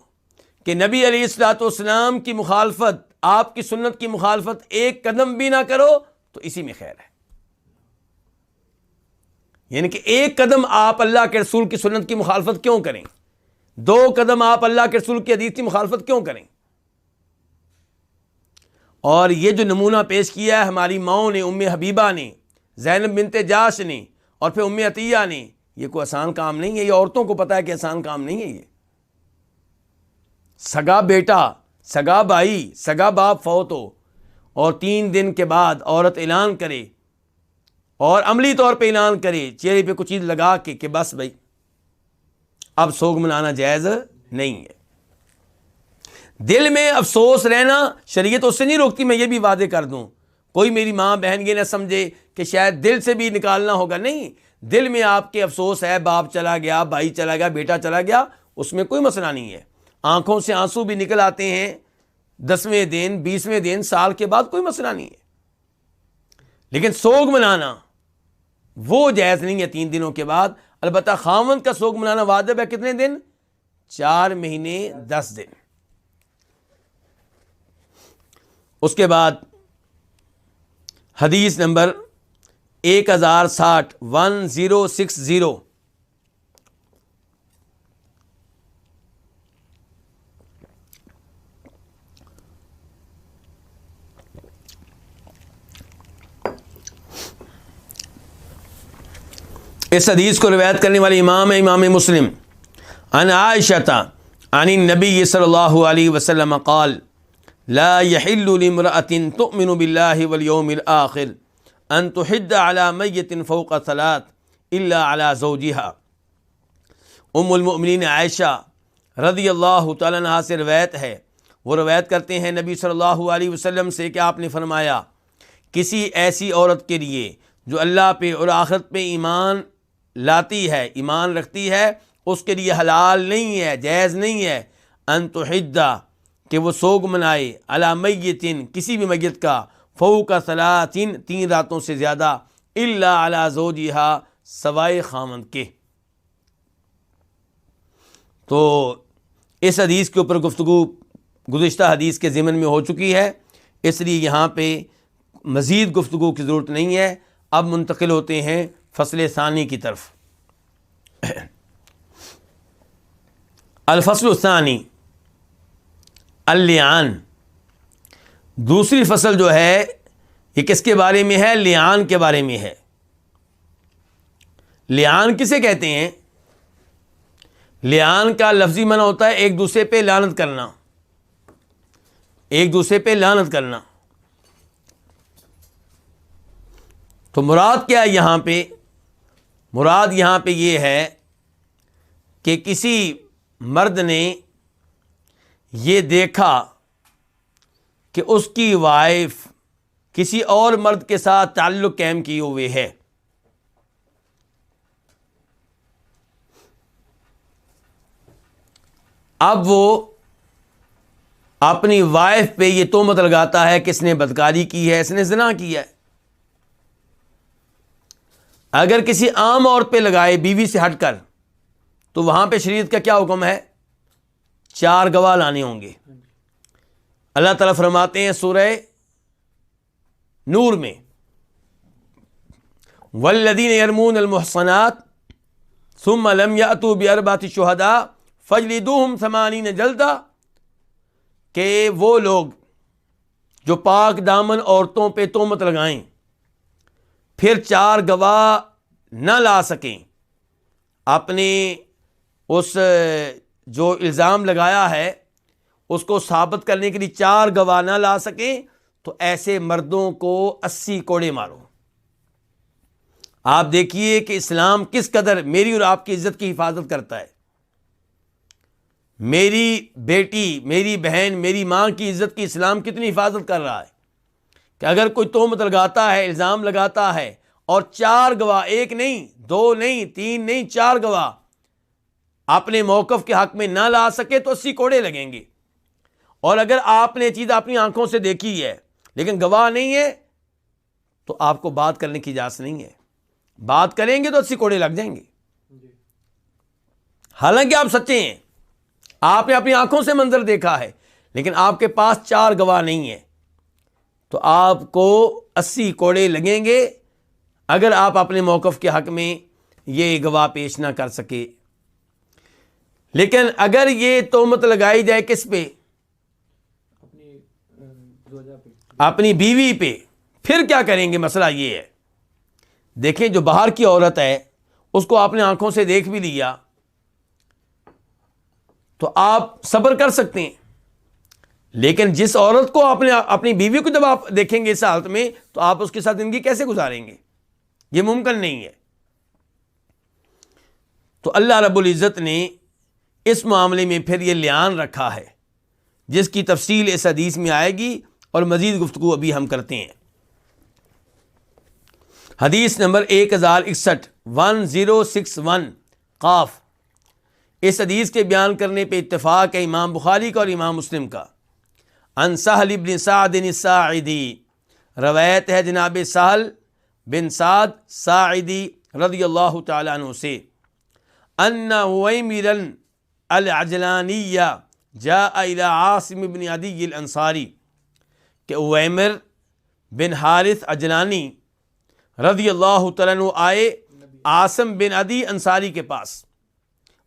کہ نبی علیہ الصلوۃ والسلام کی مخالفت، آپ کی سنت کی مخالفت 1 قدم بھی نہ کرو تو اسی میں خیر ہے۔ یعنی کہ 1 قدم آپ اللہ کے رسول کی سنت کی مخالفت کیوں کریں؟ 2 قدم آپ اللہ کے رسول کی حدیث کی مخالفت کیوں کریں؟ اور یہ جو نمونہ پیش کیا ہے ہماری ماؤں نے، ام حبیبہ نے، زینب بنت جاش نے اور پھر ام عطیہ نے، یہ کوئی آسان کام نہیں ہے، یہ عورتوں کو پتہ ہے کہ آسان کام نہیں ہے۔ یہ سگا بیٹا، سگا بھائی، سگا باپ فوت ہو اور 3 دن کے بعد عورت اعلان کرے اور عملی طور پہ اعلان کرے چہرے پہ کچھ چیز لگا کے کہ بس بھائی اب سوگ منانا جائز نہیں ہے۔ دل میں افسوس رہنا شریعت اس سے نہیں روکتی، میں یہ بھی وعدے کر دوں، کوئی میری ماں بہن یہ نہ سمجھے کہ شاید دل سے بھی نکالنا ہوگا، نہیں، دل میں آپ کے افسوس ہے، باپ چلا گیا، بھائی چلا گیا، بیٹا چلا گیا، اس میں کوئی مسئلہ نہیں ہے، آنکھوں سے آنسو بھی نکل آتے ہیں 10ویں دن 20ویں دن سال کے بعد، کوئی مسئلہ نہیں ہے، لیکن سوگ منانا وہ جائز نہیں ہے 3 دنوں کے بعد۔ البتہ خاوند کا سوگ منانا واجب ہے کتنے دن؟ 4 مہینے 10 دن۔ اس کے بعد حدیث نمبر 1060 اس حدیث کو روایت کرنے والے امام ہے امام مسلم، عن عائشہ عن النبی صلی اللہ علیہ وسلم قال لا يحل لامرأة تؤمن بالله واليوم الآخر ان تحد على میت فوق 3 الا على زوجها۔ ام المؤمنین عائشہ رضی اللہ تعالیٰ عنہا سے روایت ہے، وہ روایت کرتے ہیں نبی صلی اللہ علیہ وسلم سے کہ آپ نے فرمایا کسی ایسی عورت کے لیے جو اللہ پہ اور آخرت پہ ایمان لاتی ہے، ایمان رکھتی ہے، اس کے لیے حلال نہیں ہے، جائز نہیں ہے ان تحدہ کہ وہ سوگ منائے علی میتن کسی بھی میت کا فوق 3 راتوں سے زیادہ الا علی زوجہا سوائے خامند کے۔ تو اس حدیث کے اوپر گفتگو گزشتہ حدیث کے ضمن میں ہو چکی ہے، اس لیے یہاں پہ مزید گفتگو کی ضرورت نہیں ہے۔ اب منتقل ہوتے ہیں فصل ثانی کی طرف۔ الفصل الثانی اللعان، دوسری فصل جو ہے یہ کس کے بارے میں ہے؟ لعان کے بارے میں ہے۔ لعان کسے کہتے ہیں؟ لعان کا لفظی معنی ہوتا ہے ایک دوسرے پہ لعنت کرنا، ایک دوسرے پہ لعنت کرنا۔ تو مراد کیا ہے یہاں پہ؟ مراد یہاں پہ یہ ہے کہ کسی مرد نے یہ دیکھا کہ اس کی وائف کسی اور مرد کے ساتھ تعلق قائم کیے ہوئے ہے، اب وہ اپنی وائف پہ یہ تہمت لگاتا ہے کہ اس نے بدکاری کی ہے، اس نے زنا کیا ہے۔ اگر کسی عام عورت پہ لگائے بیوی سے ہٹ کر تو وہاں پہ شریعت کا کیا حکم ہے؟ 4 گواہ لانے ہوں گے۔ اللہ تعالیٰ فرماتے ہیں سورہ نور میں والذین یرمون المحصنات ثم لم یأتوا بأربعۃ شہداء فاجلدوہم 80 جلدہ، کہ وہ لوگ جو پاک دامن عورتوں پہ تہمت لگائیں پھر 4 گواہ نہ لا سکیں، اپنے اس جو الزام لگایا ہے اس کو ثابت کرنے کے لیے 4 گواہ نہ لا سکیں تو ایسے مردوں کو 80 کوڑے مارو۔ آپ دیکھیے کہ اسلام کس قدر میری اور آپ کی عزت کی حفاظت کرتا ہے۔ میری بیٹی، میری بہن، میری ماں کی عزت کی اسلام کتنی حفاظت کر رہا ہے کہ اگر کوئی تہمت لگاتا ہے، الزام لگاتا ہے اور 4 گواہ، 1 نہیں، 2 نہیں، 3 نہیں، 4 گواہ اپنے موقف کے حق میں نہ لا سکے تو 80 کوڑے لگیں گے۔ اور اگر آپ نے چیز اپنی آنکھوں سے دیکھی ہے لیکن گواہ نہیں ہے تو آپ کو بات کرنے کی اجازت نہیں ہے، بات کریں گے تو 80 کوڑے لگ جائیں گے۔ حالانکہ آپ سچے ہیں، آپ نے اپنی آنکھوں سے منظر دیکھا ہے، لیکن آپ کے پاس 4 گواہ نہیں ہے تو آپ کو 80 کوڑے لگیں گے اگر آپ اپنے موقف کے حق میں یہ گواہ پیش نہ کر سکے۔ لیکن اگر یہ تہمت لگائی جائے کس پہ؟ اپنی بیوی پہ، پھر کیا کریں گے؟ مسئلہ یہ ہے، دیکھیں جو باہر کی عورت ہے اس کو آپ نے آنکھوں سے دیکھ بھی لیا تو آپ صبر کر سکتے ہیں، لیکن جس عورت کو آپ نے اپنی بیوی کو جب آپ دیکھیں گے اس حالت میں تو آپ اس کے ساتھ زندگی کیسے گزاریں گے؟ یہ ممکن نہیں ہے۔ تو اللہ رب العزت نے اس معاملے میں پھر یہ لعان رکھا ہے، جس کی تفصیل اس حدیث میں آئے گی، اور مزید گفتگو ابھی ہم کرتے ہیں۔ حدیث نمبر 1061 قاف۔ اس حدیث کے بیان کرنے پہ اتفاق ہے امام بخاری کا اور امام مسلم کا۔ عن سہل بن سعد الساعدی، روایت ہے جناب سہل بن سعد ساعدی رضی اللہ تعالیٰ عنہ سے، ان عویمر العجلانی جاء الى عاصم بن عدی الانصاری، کہ عویمر بن حارث عجلانی رضی اللہ تعالیٰ عنہ آئے عاصم بن عدی انصاری کے پاس،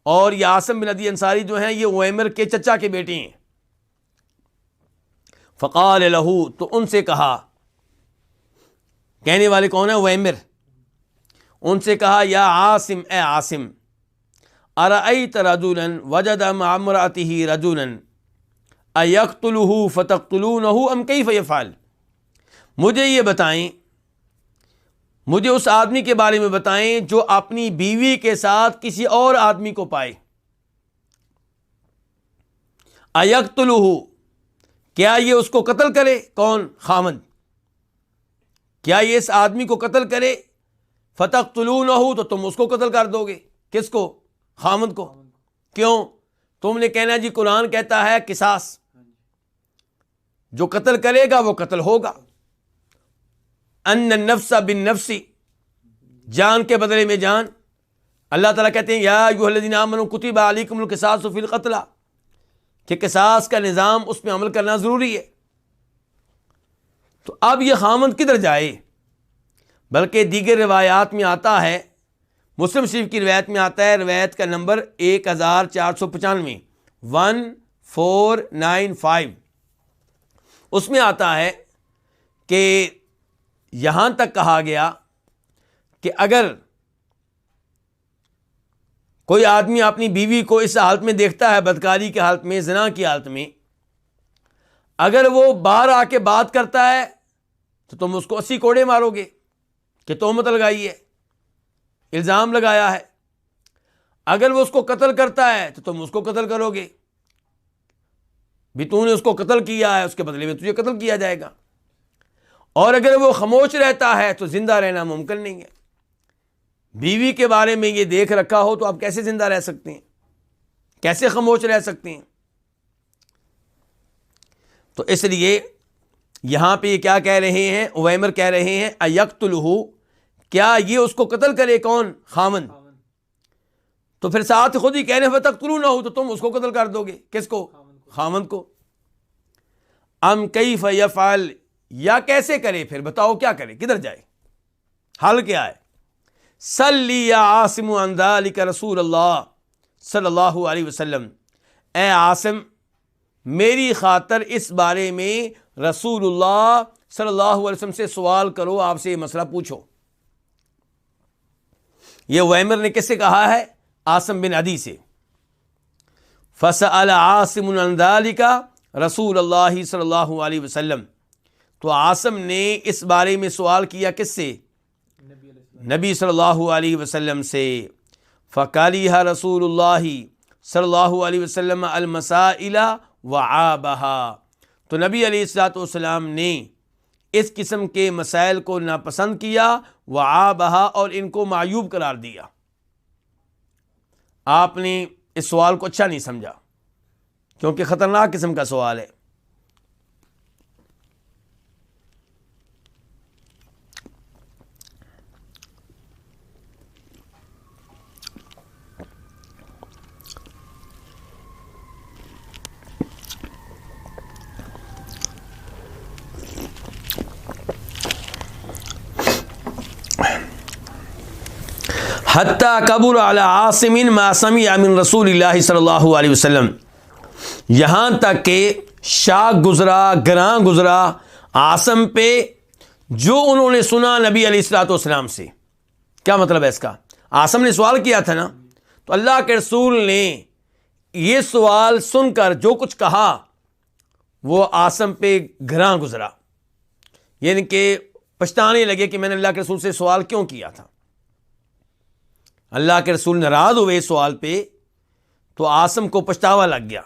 اور یہ عاصم بن عدی انصاری جو ہیں یہ عویمر کے چچا کے بیٹے ہیں۔ فقال له، تو ان سے کہا، کہنے والے کون ہیں؟ عویمر۔ ان سے کہا یا عاصم، اے عاصم، ارأیت رجلا وجد مع امرأته رجلا ایقتلہ فتقتلونہ ام کیف یفعل، مجھے یہ بتائیں، مجھے اس آدمی کے بارے میں بتائیں جو اپنی بیوی کے ساتھ کسی اور آدمی کو پائے۔ ایقتلہ، کیا یہ اس کو قتل کرے؟ کون؟ خامند۔ کیا یہ اس آدمی کو قتل کرے؟ فتقتلونہ، تو تم اس کو قتل کر دو گے۔ کس کو؟ خامند کو۔ کیوں؟ تم نے کہنا جی قرآن کہتا ہے قصاص، جو قتل کرے گا وہ قتل ہوگا۔ ان النفس بالنفس، جان کے بدلے میں جان۔ اللہ تعالیٰ کہتے ہیں یا ایھا الذین آمنوا کتب علیکم القصاص فی القتلی، کہ قصاص کا نظام اس میں عمل کرنا ضروری ہے۔ تو اب یہ خامند کدھر جائے؟ بلکہ دیگر روایات میں آتا ہے، مسلم شریف کی روایت میں آتا ہے، روایت کا نمبر 1495 1495، اس میں آتا ہے کہ یہاں تک کہا گیا کہ اگر کوئی آدمی اپنی بیوی کو اس حالت میں دیکھتا ہے، بدکاری کی حالت میں، زنا کی حالت میں، اگر وہ باہر آ کے بات کرتا ہے تو تم اس کو 80 کوڑے مارو گے کہ تہمت لگائی ہے، الزام لگایا ہے۔ اگر وہ اس کو قتل کرتا ہے تو تم اس کو قتل کرو گے، بھی تو نے اس کو قتل کیا ہے، اس کے بدلے میں تجھے قتل کیا جائے گا۔ اور اگر وہ خاموش رہتا ہے تو زندہ رہنا ممکن نہیں ہے۔ بیوی کے بارے میں یہ دیکھ رکھا ہو تو آپ کیسے زندہ رہ سکتے ہیں؟ کیسے خاموش رہ سکتے ہیں؟ تو اس لیے یہاں پہ یہ کیا کہہ رہے ہیں؟ عویمر کہہ رہے ہیں ایقتلہ، کیا یہ اس کو قتل کرے؟ کون؟ خامند۔ تو پھر ساتھ خود ہی کہہ رہے ہیں فتقتلونہ، تو تم اس کو قتل کر دو گے۔ کس کو؟ خامند کو۔ ام کیف یفعل، یا کیسے کرے؟ پھر بتاؤ کیا کرے، کدھر جائے، حل کیا ہے؟ صلی یا عاصم عن ذلک رسول اللہ صلی اللہ علیہ وسلم، اے عاصم میری خاطر اس بارے میں رسول اللہ صلی اللہ علیہ وسلم سے سوال کرو، آپ سے یہ مسئلہ پوچھو۔ یہ عویمر نے کس سے کہا ہے؟ عاصم بن عدی سے۔ فسأل عاصم عن ذلک رسول اللہ صلی اللہ علیہ وسلم، تو عاصم نے اس بارے میں سوال کیا کس سے؟ نبی صلی اللہ علیہ وسلم سے۔ فکریہ رسول اللہ صلی اللہ علیہ وسلم المسائل وعابہا، تو نبی علیہ الصلوۃ والسلام نے اس قسم کے مسائل کو ناپسند کیا، وعابہا، اور ان کو معیوب قرار دیا۔ آپ نے اس سوال کو اچھا نہیں سمجھا کیونکہ خطرناک قسم کا سوال ہے۔ حتیٰ کبر علی عاصم ما سمع من رسول اللہ صلی اللہ علیہ وسلم، یہاں تک کہ شاک گزرا، گراں گزرا عاصم پہ جو انہوں نے سنا نبی علیہ الصلوۃ والسلام سے۔ کیا مطلب ہے اس کا؟ عاصم نے سوال کیا تھا نا، تو اللہ کے رسول نے یہ سوال سن کر جو کچھ کہا وہ عاصم پہ گراں گزرا، یعنی کہ پچھتانے لگے کہ میں نے اللہ کے رسول سے سوال کیوں کیا تھا۔ اللہ کے رسول ناراض ہوئے اس سوال پہ، تو عاصم کو پچھتاوا لگ گیا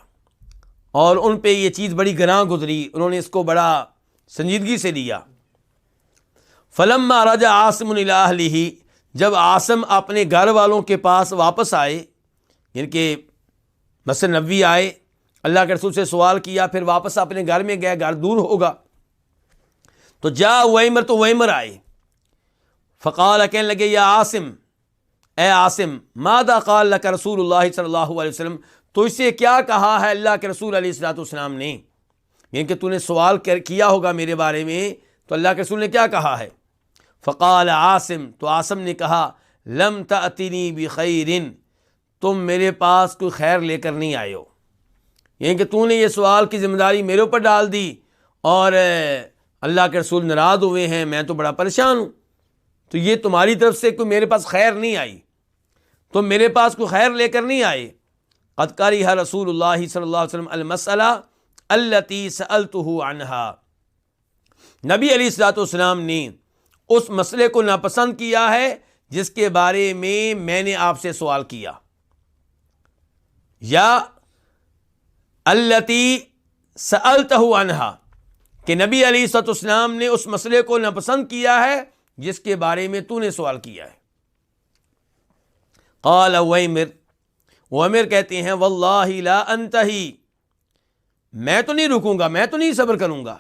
اور ان پہ یہ چیز بڑی گراں گزری، انہوں نے اس کو بڑا سنجیدگی سے لیا۔ فلما رجع عاصم الی اہلہ، جب عاصم اپنے گھر والوں کے پاس واپس آئے، یعنی کہ مسجد نبوی آئے، اللہ کے رسول سے سوال کیا، پھر واپس اپنے گھر میں گئے، گھر دور ہوگا، تو جا ویمر، تو ویمر آئے، فقال، کہنے لگے یا عاصم، اے عاصم، ماذا قال لك رسول اللہ صلی اللہ علیہ وسلم، تو اس سے کیا کہا ہے اللہ کے رسول علیہ الصلوۃ والسلام نے، یعنی کہ تو نے سوال کیا ہوگا میرے بارے میں، تو اللہ کے رسول نے کیا کہا ہے؟ فقال عاصم، تو عاصم نے کہا لم تأتنی بخیر، تم میرے پاس کوئی خیر لے کر نہیں آئے ہو، یعنی کہ تو نے یہ سوال کی ذمہ داری میرے اوپر ڈال دی اور اللہ کے رسول ناراض ہوئے ہیں، میں تو بڑا پریشان ہوں، تو یہ تمہاری طرف سے کوئی میرے پاس خیر نہیں آئی، تم میرے پاس کوئی خیر لے کر نہیں آئے۔ قد کرہ رسول اللہ صلی اللہ علیہ وسلم المسئلہ التی سألتہ عنہا، نبی علیہ الصلوۃ والسلام نے اس مسئلے کو ناپسند کیا ہے جس کے بارے میں نے آپ سے سوال کیا، یا التی سألتہ عنہا، کہ نبی علیہ الصلوۃ والسلام نے اس مسئلے کو ناپسند کیا ہے جس کے بارے میں تو نے سوال کیا ہے۔ قال ویمر، ویمر کہتے ہیں واللہ لا انتہی، میں تو نہیں رکوں گا، میں تو نہیں صبر کروں گا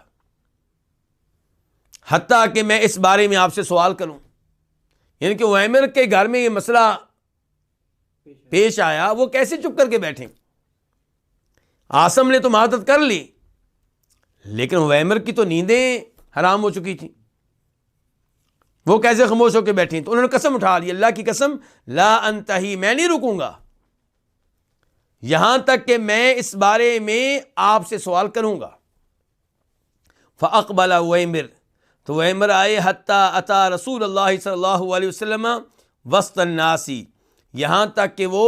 حتیٰ کہ میں اس بارے میں آپ سے سوال کروں، یعنی کہ ویمر کے گھر میں یہ مسئلہ پیش آیا، وہ کیسے چپ کر کے بیٹھیں؟ عاصم نے تو معذرت کر لی، لیکن ویمر کی تو نیندیں حرام ہو چکی تھیں، وہ کیسے خاموش ہو کے بیٹھیں؟ تو انہوں نے قسم اٹھا لی، اللہ کی قسم، لا انتہی، میں نہیں رکوں گا یہاں تک کہ میں اس بارے میں آپ سے سوال کروں گا۔ فاقبل ویمر، تو ویمر آئے، حتیٰ اتا رسول اللہ صلی اللہ علیہ وسلم وسط الناس، یہاں تک کہ وہ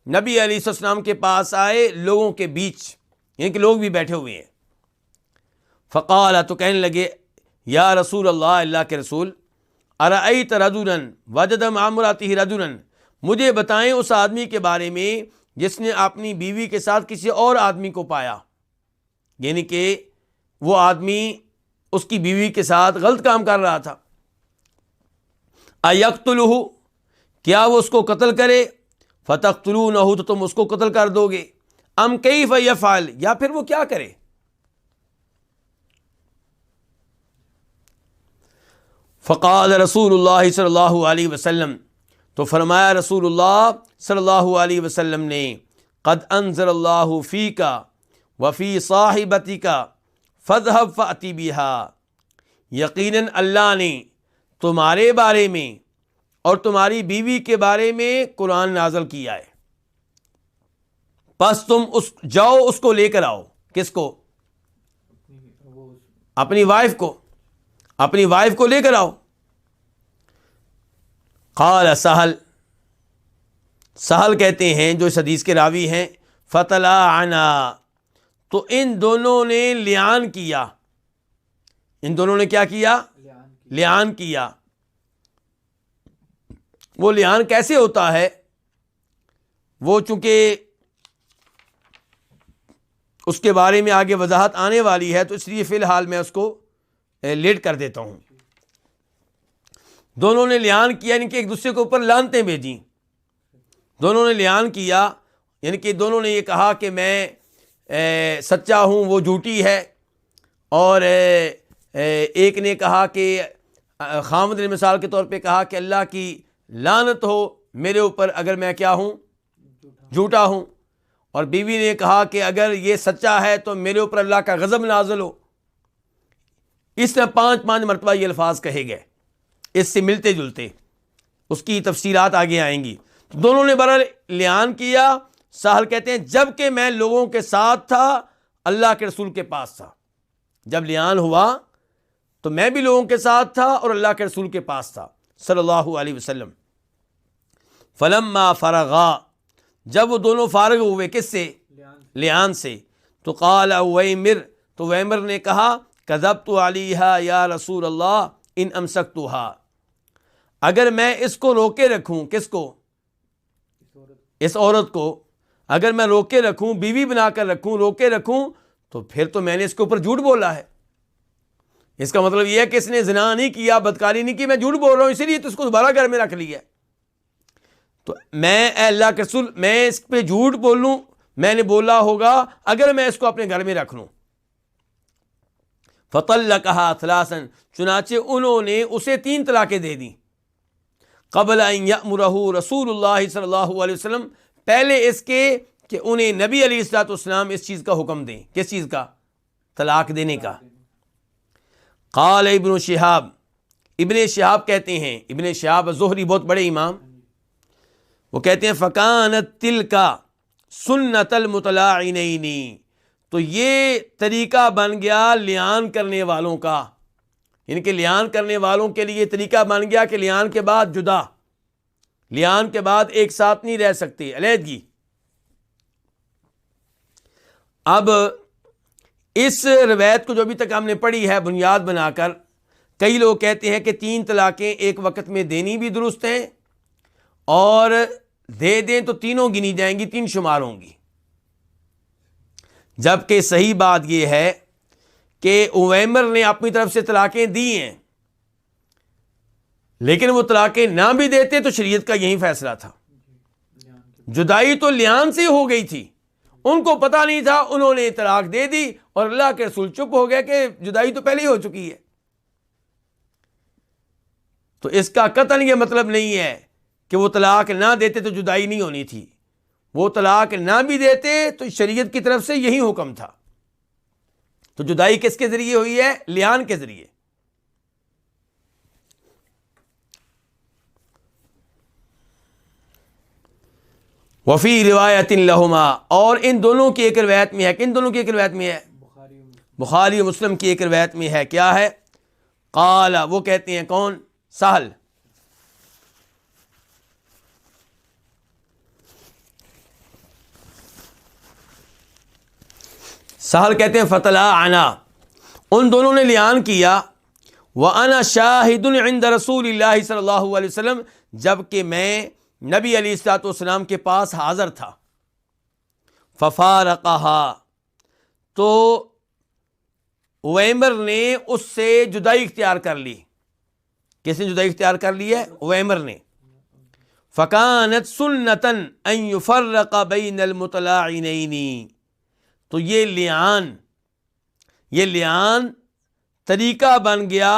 نبی علیہ السلام کے پاس آئے لوگوں کے بیچ، یعنی کہ لوگ بھی بیٹھے ہوئے ہیں۔ فقال، تو کہنے لگے یا رسول اللہ، اللہ کے رسول، ارأیت رجلا وجد مع امرأتہ رجلا، مجھے بتائیں اس آدمی کے بارے میں جس نے اپنی بیوی کے ساتھ کسی اور آدمی کو پایا، یعنی کہ وہ آدمی اس کی بیوی کے ساتھ غلط کام کر رہا تھا۔ ایقتلہ، کیا وہ اس کو قتل کرے؟ فتقتلونہ، تو تم اس کو قتل کر دو گے؟ ام کیف یفعل، یا پھر وہ کیا کرے؟ فقال رسول اللہ صلی اللہ علیہ وسلم، تو فرمایا رسول اللہ صلی اللہ علیہ وسلم نے، قد انزل اللہ فیک وفی صاحبتک فاذهب فأتی بہا، یقیناً اللہ نے تمہارے بارے میں اور تمہاری بیوی کے بارے میں قرآن نازل کیا ہے، پس تم جاؤ اس کو لے کر آؤ۔ کس کو؟ اپنی وائف کو، اپنی وائف کو لے کر آؤ۔ قال سہل، سہل کہتے ہیں جو اس حدیث کے راوی ہیں، فتلاعنا، تو ان دونوں نے لیان کیا، ان دونوں نے کیا کیا؟ لیان کیا۔ وہ لیان کیسے ہوتا ہے؟ وہ چونکہ اس کے بارے میں آگے وضاحت آنے والی ہے، تو اس لیے فی الحال میں اس کو لیٹ کر دیتا ہوں۔ دونوں نے لیان کیا، یعنی کہ ایک دوسرے کے اوپر لعنتیں بھیجیں۔ دونوں نے لیان کیا، یعنی کہ دونوں نے یہ کہا کہ میں سچا ہوں، وہ جھوٹی ہے، اور ایک نے کہا کہ خاوند نے مثال کے طور پہ کہا کہ اللہ کی لعنت ہو میرے اوپر اگر میں کیا ہوں؟ جھوٹا ہوں، اور بیوی نے کہا کہ اگر یہ سچا ہے تو میرے اوپر اللہ کا غضب نازل ہو۔ اس طرح 5 مرتبہ یہ الفاظ کہے گئے، اس سے ملتے جلتے، اس کی تفصیلات آگے آئیں گی۔ تو دونوں نے بہرحال لیان کیا۔ سہل کہتے ہیں جب کہ میں لوگوں کے ساتھ تھا، اللہ کے رسول کے پاس تھا، جب لیان ہوا تو میں بھی لوگوں کے ساتھ تھا اور اللہ کے رسول کے پاس تھا صلی اللہ علیہ وسلم۔ فلما فرغا، جب وہ دونوں فارغ ہوئے، کس سے؟ لیان سے، تو قال ویمر، تو ویمر نے کہا کذبت علیہا یا رسول اللہ ان امسکتھا، اگر میں اس کو روکے رکھوں، کس کو؟ اس عورت کو اگر میں روکے رکھوں، بیوی بنا کر رکھوں، روکے رکھوں، تو پھر تو میں نے اس کے اوپر جھوٹ بولا ہے۔ اس کا مطلب یہ ہے کہ اس نے زنا نہیں کیا، بدکاری نہیں کی، میں جھوٹ بول رہا ہوں، اسی لیے تو اس کو دوبارہ گھر میں رکھ لیا۔ تو میں اے اللہ کے رسول، میں اس پہ جھوٹ بولوں، میں نے بولا ہوگا اگر میں اس کو اپنے گھر میں رکھ لوں۔ فطلقها ثلاثا، چنانچہ انہوں نے اسے 3 طلاقیں دے دیں۔ قبل ان یأمرہ رسول اللہ صلی اللہ علیہ وسلم، پہلے اس کے کہ انہیں نبی علیہ الصلوۃ والسلام اس چیز کا حکم دیں۔ کس چیز کا؟ طلاق دینے کا۔ قال ابن شہاب، ابن شہاب کہتے ہیں، ابن شہاب زہری بہت بڑے امام، وہ کہتے ہیں فکانت تلک سنت المتلاعنین، تو یہ طریقہ بن گیا لیان کرنے والوں کا، یعنی کہ لیان کرنے والوں کے لیے طریقہ بن گیا کہ لیان کے بعد جدا، لیان کے بعد ایک ساتھ نہیں رہ سکتے، علیحدگی۔ اب اس روایت کو جو ابھی تک ہم نے پڑھی ہے بنیاد بنا کر، کئی لوگ کہتے ہیں کہ 3 طلاقیں ایک وقت میں دینی بھی درست ہیں، اور دے دیں تو تینوں گنی جائیں گی، 3 شمار ہوں گی، جبکہ صحیح بات یہ ہے کہ اویمر نے اپنی طرف سے طلاقیں دی ہیں، لیکن وہ طلاقیں نہ بھی دیتے تو شریعت کا یہی فیصلہ تھا۔ جدائی تو لیان سے ہو گئی تھی، ان کو پتہ نہیں تھا، انہوں نے طلاق دے دی، اور اللہ کے رسول چپ ہو گئے کہ جدائی تو پہلے ہی ہو چکی ہے۔ تو اس کا قطعاً یہ مطلب نہیں ہے کہ وہ طلاق نہ دیتے تو جدائی نہیں ہونی تھی، وہ طلاق نہ بھی دیتے تو شریعت کی طرف سے یہی حکم تھا۔ تو جدائی کس کے ذریعے ہوئی ہے؟ لیان کے ذریعے۔ وفی روایت لہما، اور ان دونوں کی ایک روایت میں ہے، کن دونوں کی ایک روایت میں ہے؟ بخاری و مسلم کی ایک روایت میں ہے، کیا ہے؟ قال، وہ کہتے ہیں کون؟ سہل، سہل کہتے ہیں فتلاعنا، ان دونوں نے لیان کیا، وَأَنَا شَاهِدٌ عِنْدَ رسول اللہ صلی اللہ علیہ وسلم، جبکہ میں نبی علیہ الصلوۃ والسلام کے پاس حاضر تھا۔ فَفَارَقَهَا، تو اویمر نے اس سے جدائی اختیار کر لی۔ کس نے جدائی اختیار کر لی ہے؟ اویمر نے۔ فَكَانَتْ سُنَّةً أَن يُفَرَّقَ بَيْنَ الْمُتَلَاعِنَيْنِ، تو یہ لیان طریقہ بن گیا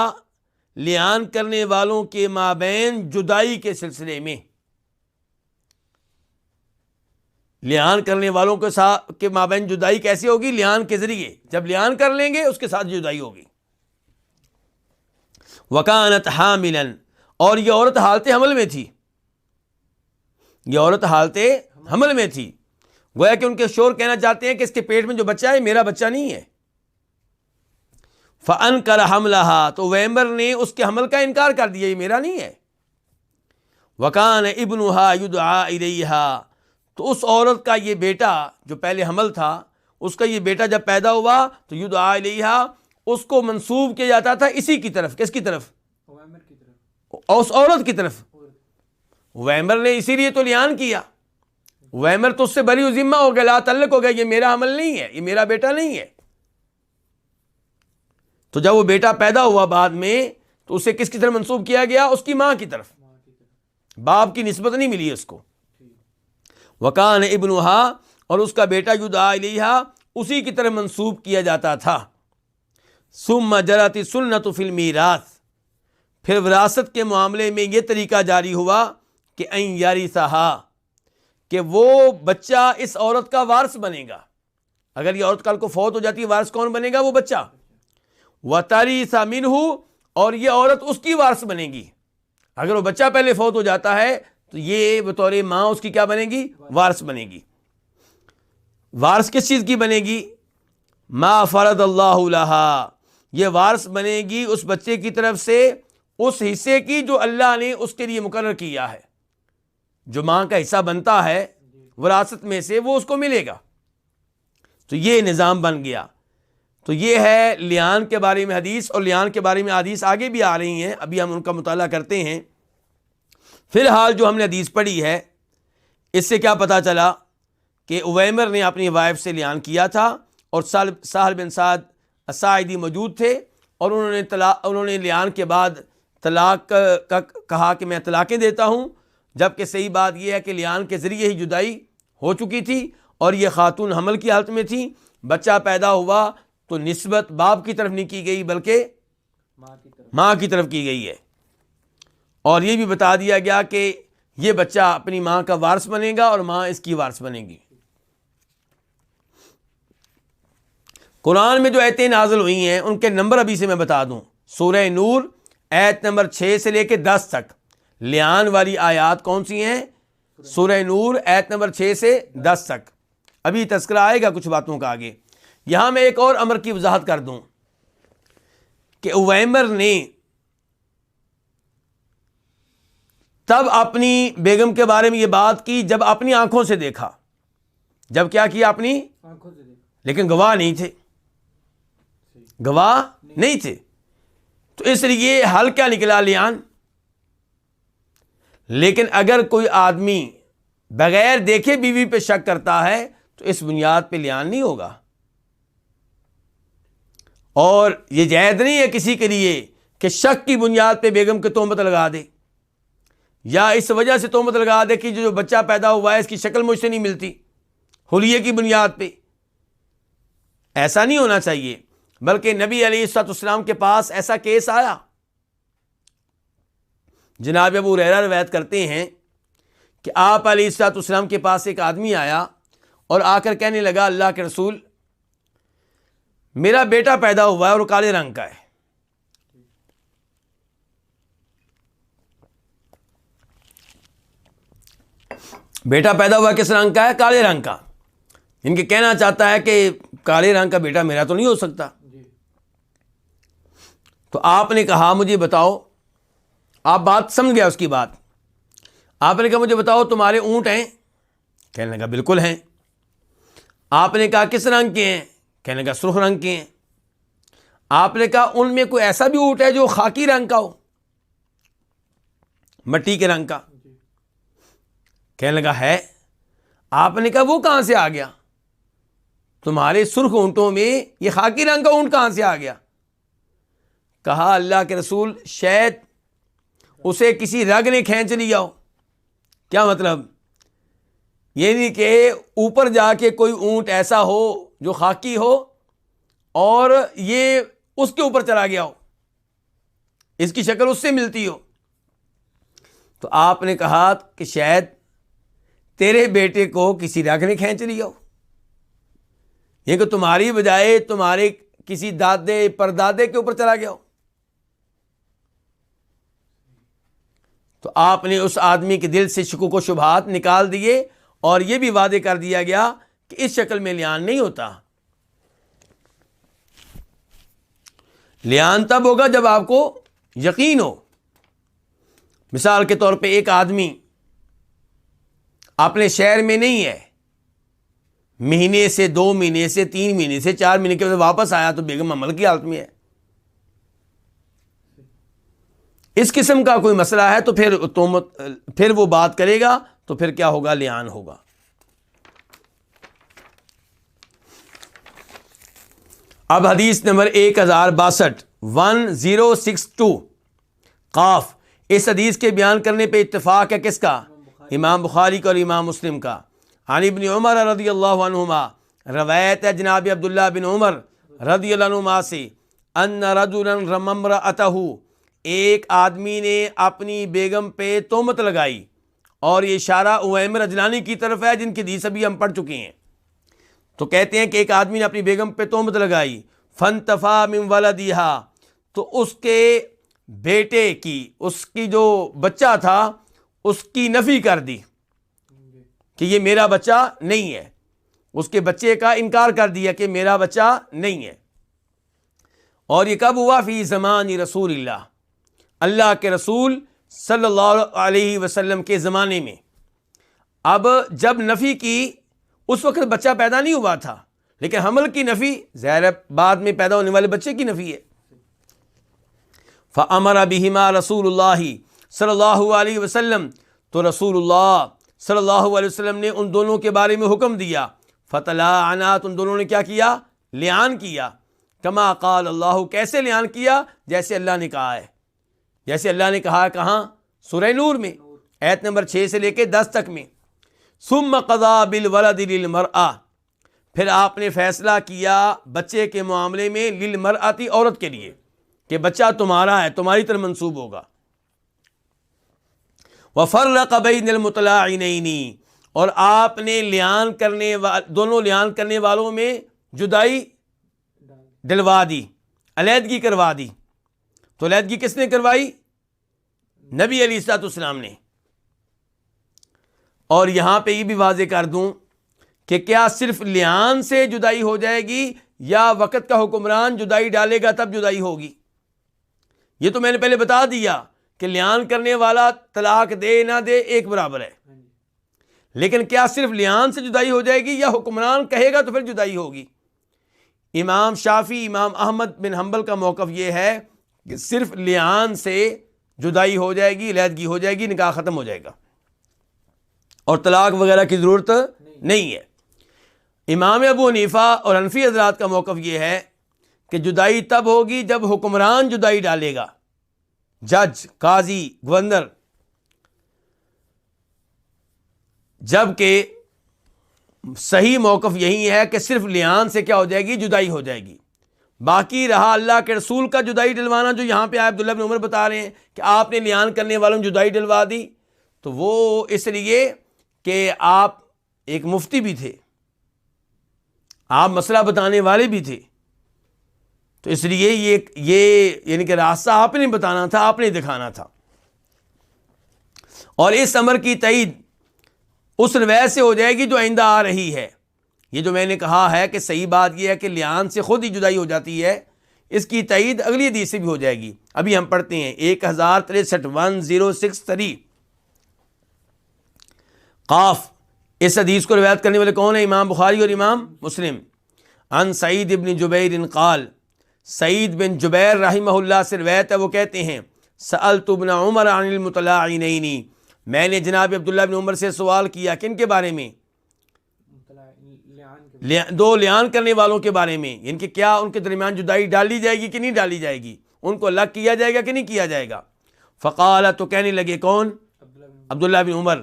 لیان کرنے والوں کے مابین جدائی کے سلسلے میں۔ لیان کرنے والوں کے ساتھ کے مابین جدائی کیسے ہوگی؟ لیان کے ذریعے، جب لیان کر لیں گے اس کے ساتھ جدائی ہوگی۔ وَكَانَتْ حَامِلًا، اور یہ عورت حالت حمل میں تھی، یہ عورت حالت حمل میں تھی، گویا کہ ان کے شوہر کہنا چاہتے ہیں کہ اس کے پیٹ میں جو بچہ ہے میرا بچہ نہیں ہے۔ فَأَنْكَرَ حَمْلَهَا، تو ویمبر نے اس کے حمل کا انکار کر دیا، یہ میرا نہیں ہے۔ وَكَانَ ابْنُهَا يُدْعَى إِلَيْهَا، تو اس عورت کا یہ بیٹا جو پہلے حمل تھا، اس کا یہ بیٹا جب پیدا ہوا تو يُدْعَى إِلَيْهَا، اس کو منسوب کیا جاتا تھا اسی کی طرف، کس کی طرف؟ ویمبر کی طرف، اس عورت کی طرف۔ ویمبر نے اسی لیے تو لیان کیا، ویمر تو اس سے بری ذمہ ہو گیا، لا تعلق ہو گیا، یہ میرا عمل نہیں ہے، یہ میرا بیٹا نہیں ہے۔ تو جب وہ بیٹا پیدا ہوا بعد میں تو اسے کس کی طرف منسوب کیا گیا؟ اس کی ماں کی طرف، باپ کی نسبت نہیں ملی اس کو۔ وکان ابنہا، اور اس کا بیٹا یدعا الیہا، اسی کی طرف منسوب کیا جاتا تھا۔ ثم جرت السنۃ فی المیراث، پھر وراثت کے معاملے میں یہ طریقہ جاری ہوا کہ ان یرثھا، کہ وہ بچہ اس عورت کا وارث بنے گا۔ اگر یہ عورت کل کو فوت ہو جاتی ہے، وارث کون بنے گا؟ وہ بچہ۔ وَتَرِثَ مِنْهُ، اور یہ عورت اس کی وارث بنے گی۔ اگر وہ بچہ پہلے فوت ہو جاتا ہے تو یہ بطور ماں اس کی کیا بنے گی؟ وارث بنے گی۔ وارث کس چیز کی بنے گی؟ ما فرض اللہ لہا، یہ وارث بنے گی اس بچے کی طرف سے اس حصے کی جو اللہ نے اس کے لیے مقرر کیا ہے۔ جو ماں کا حصہ بنتا ہے وراثت میں سے وہ اس کو ملے گا۔ تو یہ نظام بن گیا۔ تو یہ ہے لیان کے بارے میں حدیث، اور لیان کے بارے میں حدیث آگے بھی آ رہی ہیں، ابھی ہم ان کا مطالعہ کرتے ہیں۔ فی الحال جو ہم نے حدیث پڑھی ہے اس سے کیا پتہ چلا کہ اویمر نے اپنی وائف سے لیان کیا تھا، اور سہل بن سعد الساعدی موجود تھے، اور انہوں نے لیان کے بعد طلاق کا کہا کہ میں طلاقیں دیتا ہوں، جبکہ صحیح بات یہ ہے کہ لیان کے ذریعے ہی جدائی ہو چکی تھی، اور یہ خاتون حمل کی حالت میں تھی۔ بچہ پیدا ہوا تو نسبت باپ کی طرف نہیں کی گئی بلکہ ماں کی طرف کی گئی ہے، اور یہ بھی بتا دیا گیا کہ یہ بچہ اپنی ماں کا وارث بنے گا اور ماں اس کی وارث بنے گی۔ قرآن میں جو آیتیں نازل ہوئی ہیں ان کے نمبر ابھی سے میں بتا دوں۔ سورہ نور آیت نمبر 6 سے لے کے 10 تک لیان والی آیات کون سی ہیں؟ سورہ نور آیت نمبر 6 سے 10 تک۔ ابھی تذکرہ آئے گا کچھ باتوں کا آگے۔ یہاں میں ایک اور امر کی وضاحت کر دوں کہ اویمر نے تب اپنی بیگم کے بارے میں یہ بات کی جب اپنی آنکھوں سے دیکھا، جب کیا کیا؟ اپنی آنکھوں سے دیکھا، لیکن گواہ نہیں تھے، گواہ نہیں تھے، تو اس لیے حل کیا نکلا؟ لیان۔ لیکن اگر کوئی آدمی بغیر دیکھے بیوی پہ شک کرتا ہے تو اس بنیاد پہ لیان نہیں ہوگا، اور یہ جائز نہیں ہے کسی کے لیے کہ شک کی بنیاد پہ بیگم کی تہمت لگا دے، یا اس وجہ سے تہمت لگا دے کہ جو بچہ پیدا ہوا ہے اس کی شکل مجھ سے نہیں ملتی، حلیے کی بنیاد پہ۔ ایسا نہیں ہونا چاہیے، بلکہ نبی علیہ الصلوۃ والسلام کے پاس ایسا کیس آیا۔ جناب ابو ہریرہ روایت کرتے ہیں کہ آپ علیہ الصلوۃ والسلام کے پاس ایک آدمی آیا اور آ کر کہنے لگا، اللہ کے رسول، میرا بیٹا پیدا ہوا ہے اور وہ کالے رنگ کا ہے۔ بیٹا پیدا ہوا کس رنگ کا ہے؟ کالے رنگ کا۔ ان کے کہنا چاہتا ہے کہ کالے رنگ کا بیٹا میرا تو نہیں ہو سکتا۔ تو آپ نے کہا مجھے بتاؤ، آپ بات سمجھ گیا اس کی بات، آپ نے کہا مجھے بتاؤ تمہارے اونٹ ہیں؟ کہنے لگا بالکل ہیں۔ آپ نے کہا کس رنگ کے ہیں؟ کہنے لگا سرخ رنگ کے ہیں۔ آپ نے کہا ان میں کوئی ایسا بھی اونٹ ہے جو خاکی رنگ کا ہو، مٹی کے رنگ کا؟ کہنے لگا ہے۔ آپ نے کہا وہ کہاں سے آ گیا؟ تمہارے سرخ اونٹوں میں یہ خاکی رنگ کا اونٹ کہاں سے آ گیا؟ کہا اللہ کے رسول شاید اسے کسی رگ نے کھینچ لیا ہو۔ کیا مطلب؟ یہ نہیں کہ اوپر جا کے کوئی اونٹ ایسا ہو جو خاکی ہو اور یہ اس کے اوپر چلا گیا ہو، اس کی شکل اس سے ملتی ہو۔ تو آپ نے کہا کہ شاید تیرے بیٹے کو کسی رگ نے کھینچ لیا ہو، یہ کہ تمہاری بجائے تمہارے کسی دادے پردادے کے اوپر چلا گیا ہو۔ تو آپ نے اس آدمی کے دل سے شکوک و شبہات نکال دیے، اور یہ بھی وعدے کر دیا گیا کہ اس شکل میں لیان نہیں ہوتا۔ لیان تب ہوگا جب آپ کو یقین ہو۔ مثال کے طور پہ ایک آدمی اپنے شہر میں نہیں ہے، مہینے سے 2 مہینے سے 3 مہینے سے 4 مہینے کے بعد واپس آیا تو بیگم حمل کی حالت میں ہے، اس قسم کا کوئی مسئلہ ہے تو پھر وہ بات کرے گا تو پھر کیا ہوگا؟ لیان ہوگا۔ اب حدیث نمبر 1062 قاف۔ اس حدیث کے بیان کرنے پہ اتفاق ہے کس کا؟ امام بخاری کا اور امام مسلم کا۔ عن ابن عمر رضی اللہ عنہما، روایت ہے جناب عبداللہ بن عمر رضی اللہ عنہما سے، ان رجلا رمى امرأته، ایک آدمی نے اپنی بیگم پہ تہمت لگائی، اور یہ اشارہ اویمر اجلانی کی طرف ہے جن کی حدیث ابھی ہم پڑھ چکے ہیں۔ تو کہتے ہیں کہ ایک آدمی نے اپنی بیگم پہ تہمت لگائی، فانتفى من ولدها، تو اس کے بیٹے کی، اس کی جو بچہ تھا اس کی نفی کر دی کہ یہ میرا بچہ نہیں ہے، اس کے بچے کا انکار کر دیا کہ میرا بچہ نہیں ہے۔ اور یہ کب ہوا؟ فی زمان رسول اللہ، اللہ کے رسول صلی اللہ علیہ وسلم کے زمانے میں۔ اب جب نفی کی اس وقت بچہ پیدا نہیں ہوا تھا، لیکن حمل کی نفی ظاہر ہے بعد میں پیدا ہونے والے بچے کی نفی ہے۔ فَأَمَرَ بِهِمَا رسول اللہ صلی اللہ علیہ وسلم، تو رسول اللہ صلی اللہ علیہ وسلم نے ان دونوں کے بارے میں حکم دیا، فَتَلَاعَنَا، ان دونوں نے کیا کیا؟ لعان کیا، کما قال اللہ، کیسے لعان کیا؟ جیسے اللہ نے کہا ہے، جیسے اللہ نے کہا ہے۔ کہاں؟ سورہ نور میں آیت نمبر 6 سے لے کے 10 تک میں۔ ثم قضا بالولد للمرأة، پھر آپ نے فیصلہ کیا بچے کے معاملے میں، للمرأتی، عورت کے لیے، کہ بچہ تمہارا ہے، تمہاری طرف منسوب ہوگا۔ وفرق بین المتلاعنین، اور آپ نے لعان کرنے دونوں لعان کرنے والوں میں جدائی ڈلوا دی، علیحدگی کروا دی۔ تو علیحدگی کس نے کروائی؟ نبی علیہ الصلوۃ والسلام نے۔ اور یہاں پہ یہ بھی واضح کر دوں کہ کیا صرف لعان سے جدائی ہو جائے گی یا وقت کا حکمران جدائی ڈالے گا تب جدائی ہوگی؟ یہ تو میں نے پہلے بتا دیا کہ لعان کرنے والا طلاق دے نہ دے ایک برابر ہے، لیکن کیا صرف لعان سے جدائی ہو جائے گی یا حکمران کہے گا تو پھر جدائی ہوگی؟ امام شافعی، امام احمد بن حنبل کا موقف یہ ہے کہ صرف لعان سے جدائی ہو جائے گی، علیحدگی ہو جائے گی، نکاح ختم ہو جائے گا اور طلاق وغیرہ کی ضرورت نہیں ہے۔ امام ابو حنیفہ اور حنفی حضرات کا موقف یہ ہے کہ جدائی تب ہوگی جب حکمران جدائی ڈالے گا، جج، قاضی، گورنر، جبکہ صحیح موقف یہی ہے کہ صرف لعان سے کیا ہو جائے گی؟ جدائی ہو جائے گی۔ باقی رہا اللہ کے رسول کا جدائی ڈلوانا، جو یہاں پہ عبداللہ بن عمر بتا رہے ہیں کہ آپ نے لعان کرنے والوں نے جدائی ڈلوا دی، تو وہ اس لیے کہ آپ ایک مفتی بھی تھے، آپ مسئلہ بتانے والے بھی تھے، تو اس لیے یہ یعنی کہ راستہ آپ نے بتانا تھا، آپ نے دکھانا تھا۔ اور اس امر کی تائید اس روایت سے ہو جائے گی جو آئندہ آ رہی ہے۔ یہ جو میں نے کہا ہے کہ صحیح بات یہ ہے کہ لعان سے خود ہی جدائی ہو جاتی ہے، اس کی تائید اگلی حدیث سے بھی ہو جائے گی۔ ابھی ہم پڑھتے ہیں 1063 قاف۔ اس حدیث کو روایت کرنے والے کون ہیں؟ امام بخاری اور امام مسلم۔ عن سعید بن جبیر قال، سعید بن جبیر رحمہ اللہ سے روایت ہے، وہ کہتے ہیں سألت ابن عمر عن المتلاعنین، میں نے جناب عبداللہ بن عمر سے سوال کیا، کن کے بارے میں؟ دو لعان کرنے والوں کے بارے میں، یعنی کہ کیا ان کے درمیان جدائی ڈالی جائے گی کہ نہیں ڈالی جائے گی، ان کو الگ کیا جائے گا کہ نہیں کیا جائے گا؟ فقال، تو کہنے لگے کون؟ عبداللہ بن عمر،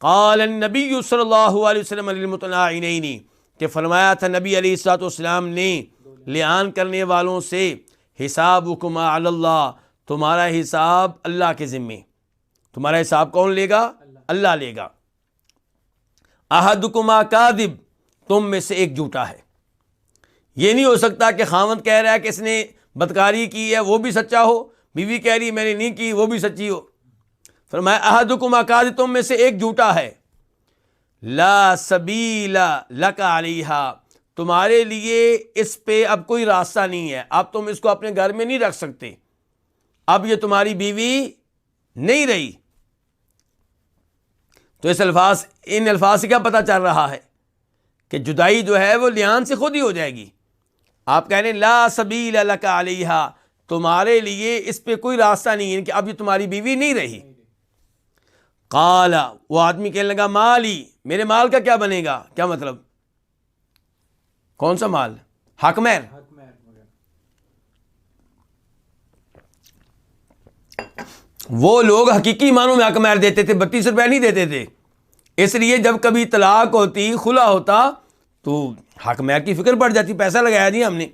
قال النبی صلی اللہ علیہ وسلم للمتلاعنین، کہ فرمایا تھا نبی علیہ الصلوۃ والسلام نے لعان کرنے والوں سے، حسابکما علی اللہ، تمہارا حساب اللہ کے ذمے، تمہارا حساب کون لے گا؟ اللہ لے گا۔ احدکما کاذب، تم میں سے ایک جھوٹا ہے۔ یہ نہیں ہو سکتا کہ خاوند کہہ رہا ہے کہ اس نے بدکاری کی ہے وہ بھی سچا ہو، بیوی کہہ رہی ہے میں نے نہیں کی وہ بھی سچی ہو۔ فرمایا احدکما کاذب، تم میں سے ایک جھوٹا ہے۔ لا سبیل لک علیہا، تمہارے لیے اس پہ اب کوئی راستہ نہیں ہے، اب تم اس کو اپنے گھر میں نہیں رکھ سکتے، اب یہ تمہاری بیوی نہیں رہی۔ تو ان الفاظ سے کیا پتہ چل رہا ہے کہ جدائی جو ہے وہ لعان سے خود ہی ہو جائے گی۔ آپ کہہ رہے ہیں لا سبیل لک علیہا، تمہارے لیے اس پہ کوئی راستہ نہیں ہے کہ اب یہ تمہاری بیوی نہیں رہی۔ قال، وہ آدمی کہنے لگا مالی، میرے مال کا کیا بنے گا؟ کیا مطلب؟ کون سا مال؟ حق مہر۔ وہ لوگ حقیقی معنوں میں حق مہر دیتے تھے، 32 روپے نہیں دیتے تھے، اس لیے جب کبھی طلاق ہوتی، خلا ہوتا تو حق مہر کی فکر پڑ جاتی، پیسہ لگایا جی ہم نے۔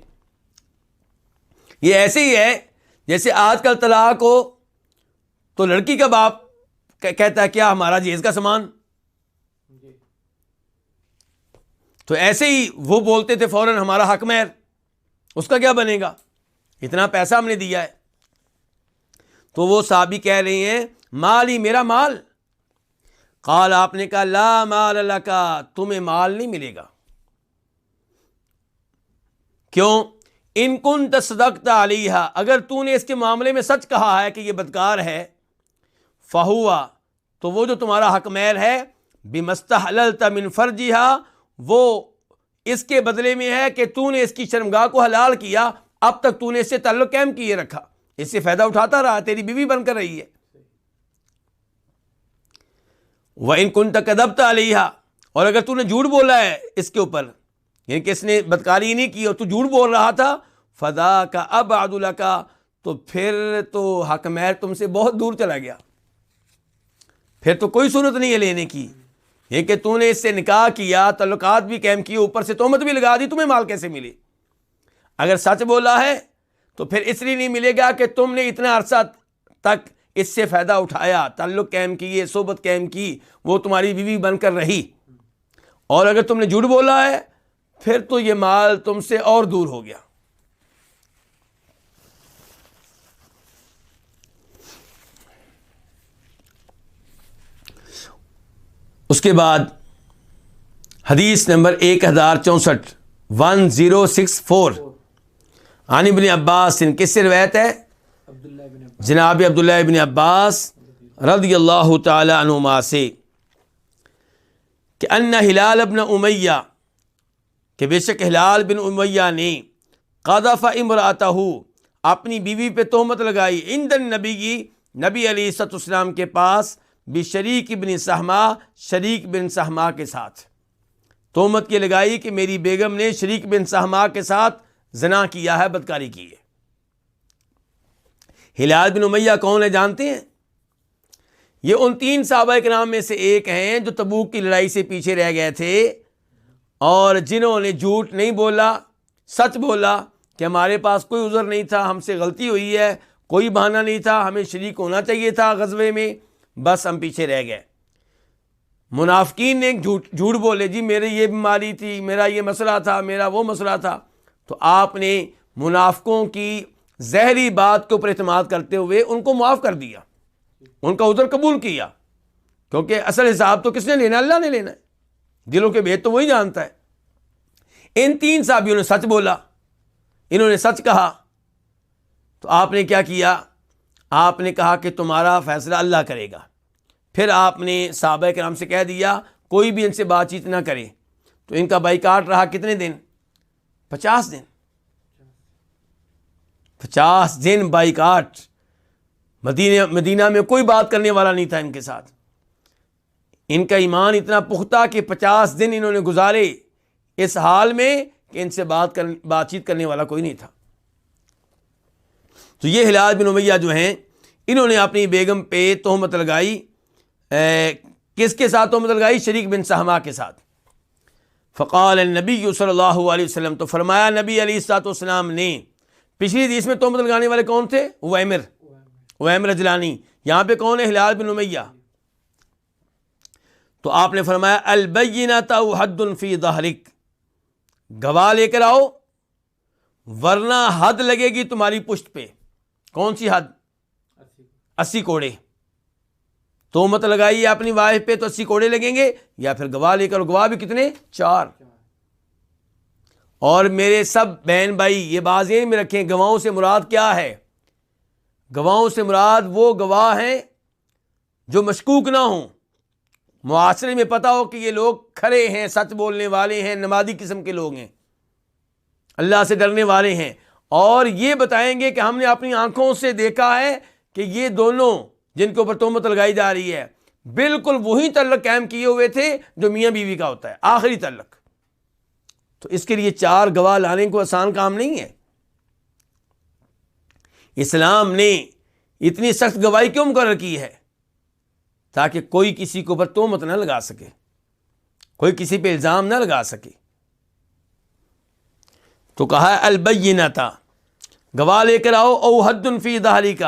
یہ ایسے ہی ہے جیسے آج کل طلاق ہو تو لڑکی کا باپ کہتا ہے کیا ہمارا جہیز کا سامان، تو ایسے ہی وہ بولتے تھے فوراً ہمارا حق مہر، اس کا کیا بنے گا، اتنا پیسہ ہم نے دیا ہے۔ تو وہ صحابی کہہ رہے ہیں مالی، میرا مال۔ قال، آپ نے کہا لا مال لک، تمہیں مال نہیں ملے گا۔ کیوں؟ ان کنت صدقت علیہا، اگر تو نے اس کے معاملے میں سچ کہا ہے کہ یہ بدکار ہے، فہوا، تو وہ جو تمہارا حق مہر ہے، بمستحللت من فرجہا، وہ اس کے بدلے میں ہے کہ تو نے اس کی شرمگاہ کو حلال کیا، اب تک تو نے اس سے تعلق قائم کیے رکھا، اس سے فائدہ اٹھاتا رہا، تیری بیوی بن کر رہی ہے۔ وَإِن كُنتَ كَذَبْتَ عَلَيْهَا، اور اگر تو نے جھوٹ بولا ہے اس کے اوپر، یعنی کہ اس نے بدکاری نہیں کی اور تو جھوٹ بول رہا تھا، فَذَاكَ أَبْعَدُ لَكَ، تو پھر تو حق مہر تم سے بہت دور چلا گیا، پھر تو کوئی صورت نہیں ہے لینے کی۔ یہ کہ تو نے اس سے نکاح کیا، تعلقات بھی قائم کیے، اوپر سے تہمت بھی لگا دی، تمہیں مال کیسے ملے؟ اگر سچ بولا ہے تو پھر اس لیے نہیں ملے گا کہ تم نے اتنا عرصہ تک اس سے فائدہ اٹھایا، تعلق قائم کیے، صحبت قائم کی، وہ تمہاری بیوی بن کر رہی، اور اگر تم نے جھوٹ بولا ہے پھر تو یہ مال تم سے اور دور ہو گیا۔ اس کے بعد حدیث نمبر 1064 1064 عن ابن عباس، کس سے روایت ہے؟ جناب عبداللہ ابن عباس رضی اللہ تعالی عنہما سے، کہ ان ہلال ابن امیہ، کہ بے شک ہلال بن امیہ نے قذف امرأتہ، اپنی بیوی پہ تہمت لگائی، عند النبی، نبی علیہ الصلوۃ والسلام کے پاس، بشریک بن سہما، شریک بن سہما کے ساتھ تہمت یہ لگائی کہ میری بیگم نے شریک بن سہما کے ساتھ زنا کیا ہے، بدکاری کی ہے۔ ہلال بن امیہ کون ہے جانتے ہیں؟ یہ ان 3 صحابہ کرام میں سے ایک ہیں جو تبوک کی لڑائی سے پیچھے رہ گئے تھے، اور جنہوں نے جھوٹ نہیں بولا، سچ بولا کہ ہمارے پاس کوئی عذر نہیں تھا، ہم سے غلطی ہوئی ہے، کوئی بہانہ نہیں تھا، ہمیں شریک ہونا چاہیے تھا غزوے میں، بس ہم پیچھے رہ گئے۔ منافقین نے جھوٹ بولے، جی میرے یہ بیماری تھی، میرا یہ مسئلہ تھا، میرا وہ مسئلہ تھا، تو آپ نے منافقوں کی زہری بات کے اوپر اعتماد کرتے ہوئے ان کو معاف کر دیا، ان کا عذر قبول کیا، کیونکہ اصل حساب تو کس نے لینا؟ اللہ نے لینا ہے، دلوں کے بھید تو وہی جانتا ہے۔ ان 3 صحابیوں نے سچ بولا، انہوں نے سچ کہا، تو آپ نے کیا کیا؟ آپ نے کہا کہ تمہارا فیصلہ اللہ کرے گا۔ پھر آپ نے صحابہ کرام سے کہہ دیا کوئی بھی ان سے بات چیت نہ کرے، تو ان کا بائیکاٹ رہا کتنے دن؟ 50 دن، 50 دن بائیکاٹ۔ مدینہ میں کوئی بات کرنے والا نہیں تھا ان کے ساتھ۔ ان کا ایمان اتنا پختہ کہ 50 دن انہوں نے گزارے اس حال میں کہ ان سے بات چیت کرنے والا کوئی نہیں تھا۔ تو یہ ہلال بن امیہ جو ہیں، انہوں نے اپنی بیگم پہ تہمت لگائی، کس کے ساتھ تہمت لگائی؟ شریک بن سہما کے ساتھ۔ فقال النبی صلی اللہ علیہ وسلم، تو فرمایا نبی علیہ الصلوۃ والسلام نے، پچھلی حدیث میں تہمت لگانے والے کون تھے؟ اویمر رجلانی، یہاں پہ کون ہے؟ ہلال بن امیہ۔ تو آپ نے فرمایا البینۃ حد فی ظہرک، گواہ لے کر آؤ ورنہ حد لگے گی تمہاری پشت پہ۔ کون سی حد؟ 80 کوڑے۔ تہمت لگائی ہے اپنی وائف پہ تو 80 کوڑے لگیں گے، یا پھر گواہ لے کر، گواہ بھی کتنے؟ 4۔ اور میرے سب بہن بھائی یہ بات ذہن میں رکھیں، گواہوں سے مراد کیا ہے؟ گواہوں سے مراد وہ گواہ ہیں جو مشکوک نہ ہوں، معاشرے میں پتہ ہو کہ یہ لوگ کھرے ہیں، سچ بولنے والے ہیں، نمازی قسم کے لوگ ہیں، اللہ سے ڈرنے والے ہیں، اور یہ بتائیں گے کہ ہم نے اپنی آنکھوں سے دیکھا ہے کہ یہ دونوں جن کے اوپر تہمت لگائی جا رہی ہے بالکل وہی تعلق قائم کیے ہوئے تھے جو میاں بیوی کا ہوتا ہے، آخری تعلق۔ تو اس کے لیے 4 گواہ لانے کو آسان کام نہیں ہے۔ اسلام نے اتنی سخت گواہی کیوں مقرر کی ہے؟ تاکہ کوئی کسی کے اوپر تہمت نہ لگا سکے، کوئی کسی پہ الزام نہ لگا سکے۔ تو کہا البینۃ، گواہ لے کر آؤ، او حد فی ظہرک،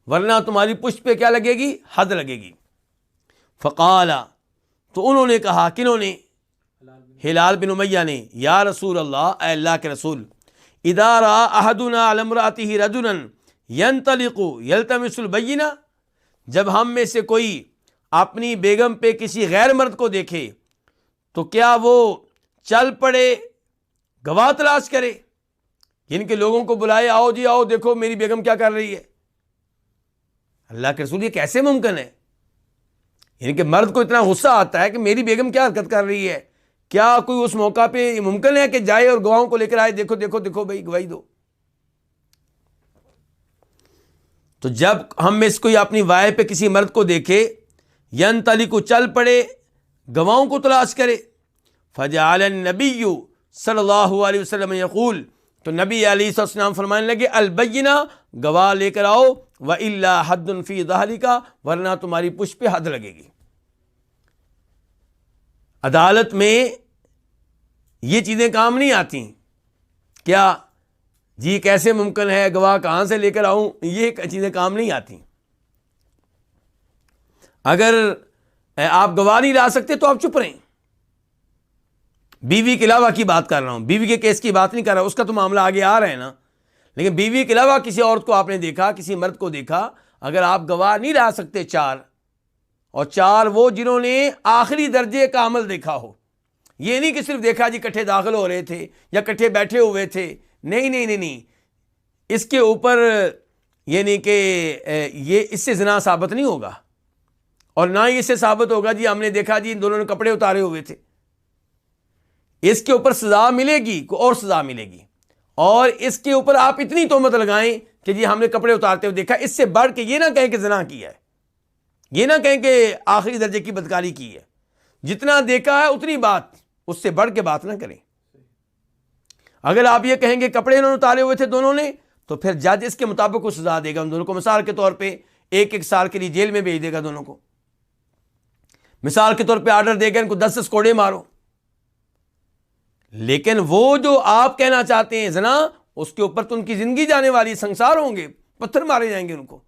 ورنہ تمہاری پشت پہ کیا لگے گی؟ حد لگے گی۔ فقال، تو انہوں نے کہا، کنہوں نے؟ ہلال بن امیہ نے، یا رسول اللہ، اے اللہ کے رسول، اذا رأى احدنا علی امرأته رجلا ينطلق يلتمس البینہ، جب ہم میں سے کوئی اپنی بیگم پہ کسی غیر مرد کو دیکھے تو کیا وہ چل پڑے گواہ تلاش کرے، یعنی کہ لوگوں کو بلائے، آؤ جی آؤ دیکھو میری بیگم کیا کر رہی ہے؟ اللہ کے رسول یہ کیسے ممکن ہے؟ یعنی کہ مرد کو اتنا غصہ آتا ہے کہ میری بیگم کیا حرکت کر رہی ہے، کیا کوئی اس موقع پہ یہ ممکن ہے کہ جائے اور گواہوں کو لے کر آئے، دیکھو دیکھو دیکھو بھائی گواہی دو؟ تو جب ہم میں سے کوئی اپنی وائے پہ کسی مرد کو دیکھے، ینطلق کو چل پڑے، گواہوں کو تلاش کرے، فجعل النبی صلی اللہ علیہ وسلم یقول، تو نبی علیہ السلام فرمانے لگے البینہ، گواہ لے کر آؤ، وَإِلَّا حَدٌّ فِي ذَلِكَ، ورنہ تمہاری پشت پہ حد لگے گی۔ عدالت میں یہ چیزیں کام نہیں آتی، کیا جی کیسے ممکن ہے، گواہ کہاں سے لے کر آؤں، یہ چیزیں کام نہیں آتی۔ اگر آپ گواہ نہیں لا سکتے تو آپ چپ رہیں۔ بیوی کے علاوہ کی بات کر رہا ہوں، بیوی کے کیس کی بات نہیں کر رہا، اس کا تو معاملہ آگے آ رہا ہے نا، لیکن بیوی کے علاوہ کسی عورت کو آپ نے دیکھا، کسی مرد کو دیکھا، اگر آپ گواہ نہیں لا سکتے چار، اور چار وہ جنہوں نے آخری درجے کا عمل دیکھا ہو، یہ نہیں کہ صرف دیکھا جی کٹھے داخل ہو رہے تھے یا کٹھے بیٹھے ہوئے تھے، نہیں نہیں نہیں نہیں، اس کے اوپر یعنی کہ یہ اس سے زنا ثابت نہیں ہوگا، اور نہ ہی اس سے ثابت ہوگا جی ہم نے دیکھا جی ان دونوں نے کپڑے اتارے ہوئے تھے۔ اس کے اوپر سزا ملے گی، کوئی اور سزا ملے گی، اور اس کے اوپر آپ اتنی تہمت لگائیں کہ جی ہم نے کپڑے اتارتے ہوئے دیکھا، اس سے بڑھ کے یہ نہ کہیں کہ زنا کیا ہے، یہ نہ کہیں کہ آخری درجے کی بدکاری کی ہے، جتنا دیکھا ہے اتنی بات، اس سے بڑھ کے بات نہ کریں۔ اگر آپ یہ کہیں گے کپڑے انہوں نے اتارے ہوئے تھے دونوں نے، تو پھر جج اس کے مطابق کو سزا دے گا، ان دونوں کو مثال کے طور پہ 1 سال کے لیے جیل میں بھیج دے گا دونوں کو، مثال کے طور پہ آرڈر دے گا ان کو 10 کوڑے مارو۔ لیکن وہ جو آپ کہنا چاہتے ہیں زنا، اس کے اوپر تو ان کی زندگی جانے والی، سنسار ہوں گے، پتھر مارے جائیں گے ان کو۔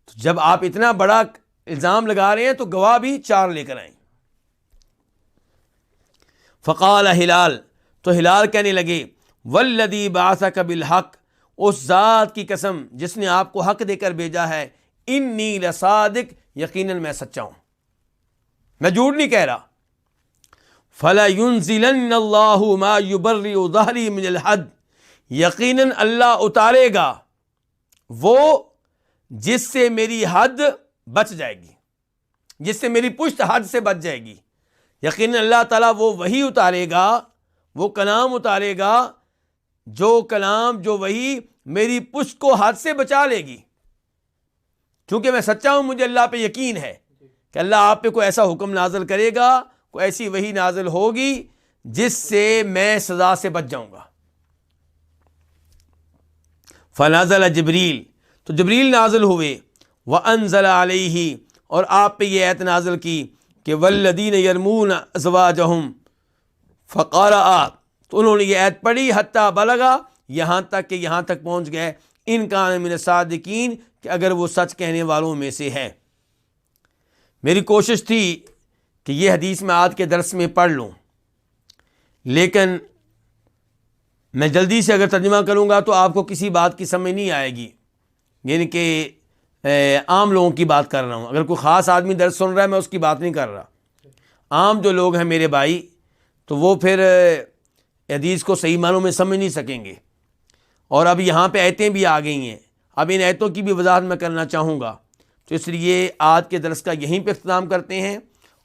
تو جب آپ اتنا بڑا الزام لگا رہے ہیں تو گواہ بھی 4 لے کر آئیں۔ فقال ہلال، تو ہلال کہنے لگے والذی بعثک بالحق، اس ذات کی قسم جس نے آپ کو حق دے کر بھیجا ہے، انی لصادق، یقیناً میں سچا ہوں، میں جھوٹ نہیں کہہ رہا۔ فَلَيُنزِلَنَّ اللَّهُ مَا يُبَرِّئُ ظَهْرِي مِنَ الْحَدِّ، یقیناً اللہ اتارے گا وہ جس سے میری حد بچ جائے گی، جس سے میری پشت حد سے بچ جائے گی۔ یقیناً اللہ تعالیٰ وہ وحی اتارے گا، وہ کلام اتارے گا، جو کلام جو وحی میری پشت کو حد سے بچا لے گی، کیونکہ میں سچا ہوں، مجھے اللہ پہ یقین ہے کہ اللہ آپ پہ کوئی ایسا حکم نازل کرے گا، کوئی ایسی وحی نازل ہوگی جس سے میں سزا سے بچ جاؤں گا۔ فنزل جبریل، تو جبریل نازل ہوئے، وانزل علیہ، اور آپ پہ یہ آیت نازل کی کہ والذین یرمون ازواجہم فقرأ، تو انہوں نے یہ آیت پڑھی حتی بلغا، یہاں تک پہنچ گئے ان کان من الصادقین، کہ اگر وہ سچ کہنے والوں میں سے ہے۔ میری کوشش تھی کہ یہ حدیث میں آج کے درس میں پڑھ لوں، لیکن میں جلدی سے اگر ترجمہ کروں گا تو آپ کو کسی بات کی سمجھ نہیں آئے گی، یعنی کہ عام لوگوں کی بات کر رہا ہوں، اگر کوئی خاص آدمی درس سن رہا ہے میں اس کی بات نہیں کر رہا، عام جو لوگ ہیں میرے بھائی، تو وہ پھر حدیث کو صحیح معنوں میں سمجھ نہیں سکیں گے۔ اور اب یہاں پہ آیتیں بھی آ گئی ہیں، اب ان آیتوں کی بھی وضاحت میں کرنا چاہوں گا، تو اس لیے آج کے درس کا یہیں پہ اختتام کرتے ہیں،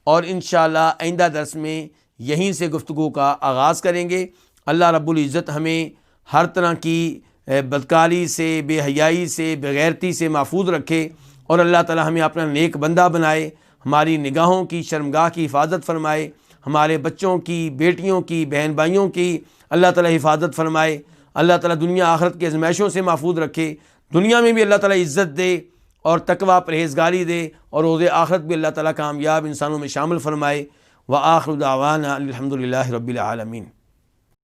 اور انشاءاللہ آئندہ درس میں یہیں سے گفتگو کا آغاز کریں گے۔ اللہ رب العزت ہمیں ہر طرح کی بدکاری سے، بے حیائی سے، بے غیرتی سے محفوظ رکھے، اور اللہ تعالی ہمیں اپنا نیک بندہ بنائے، ہماری نگاہوں کی، شرمگاہ کی حفاظت فرمائے، ہمارے بچوں کی، بیٹیوں کی، بہن بھائیوں کی اللہ تعالی حفاظت فرمائے، اللہ تعالی دنیا آخرت کی آزمائشوں سے محفوظ رکھے، دنیا میں بھی اللہ تعالی عزت دے اور تقوی پرہیزگاری دے، اور روز آخرت بھی اللہ تعالی کامیاب انسانوں میں شامل فرمائے۔ وآخر دعوانا الحمد للہ رب العالمین۔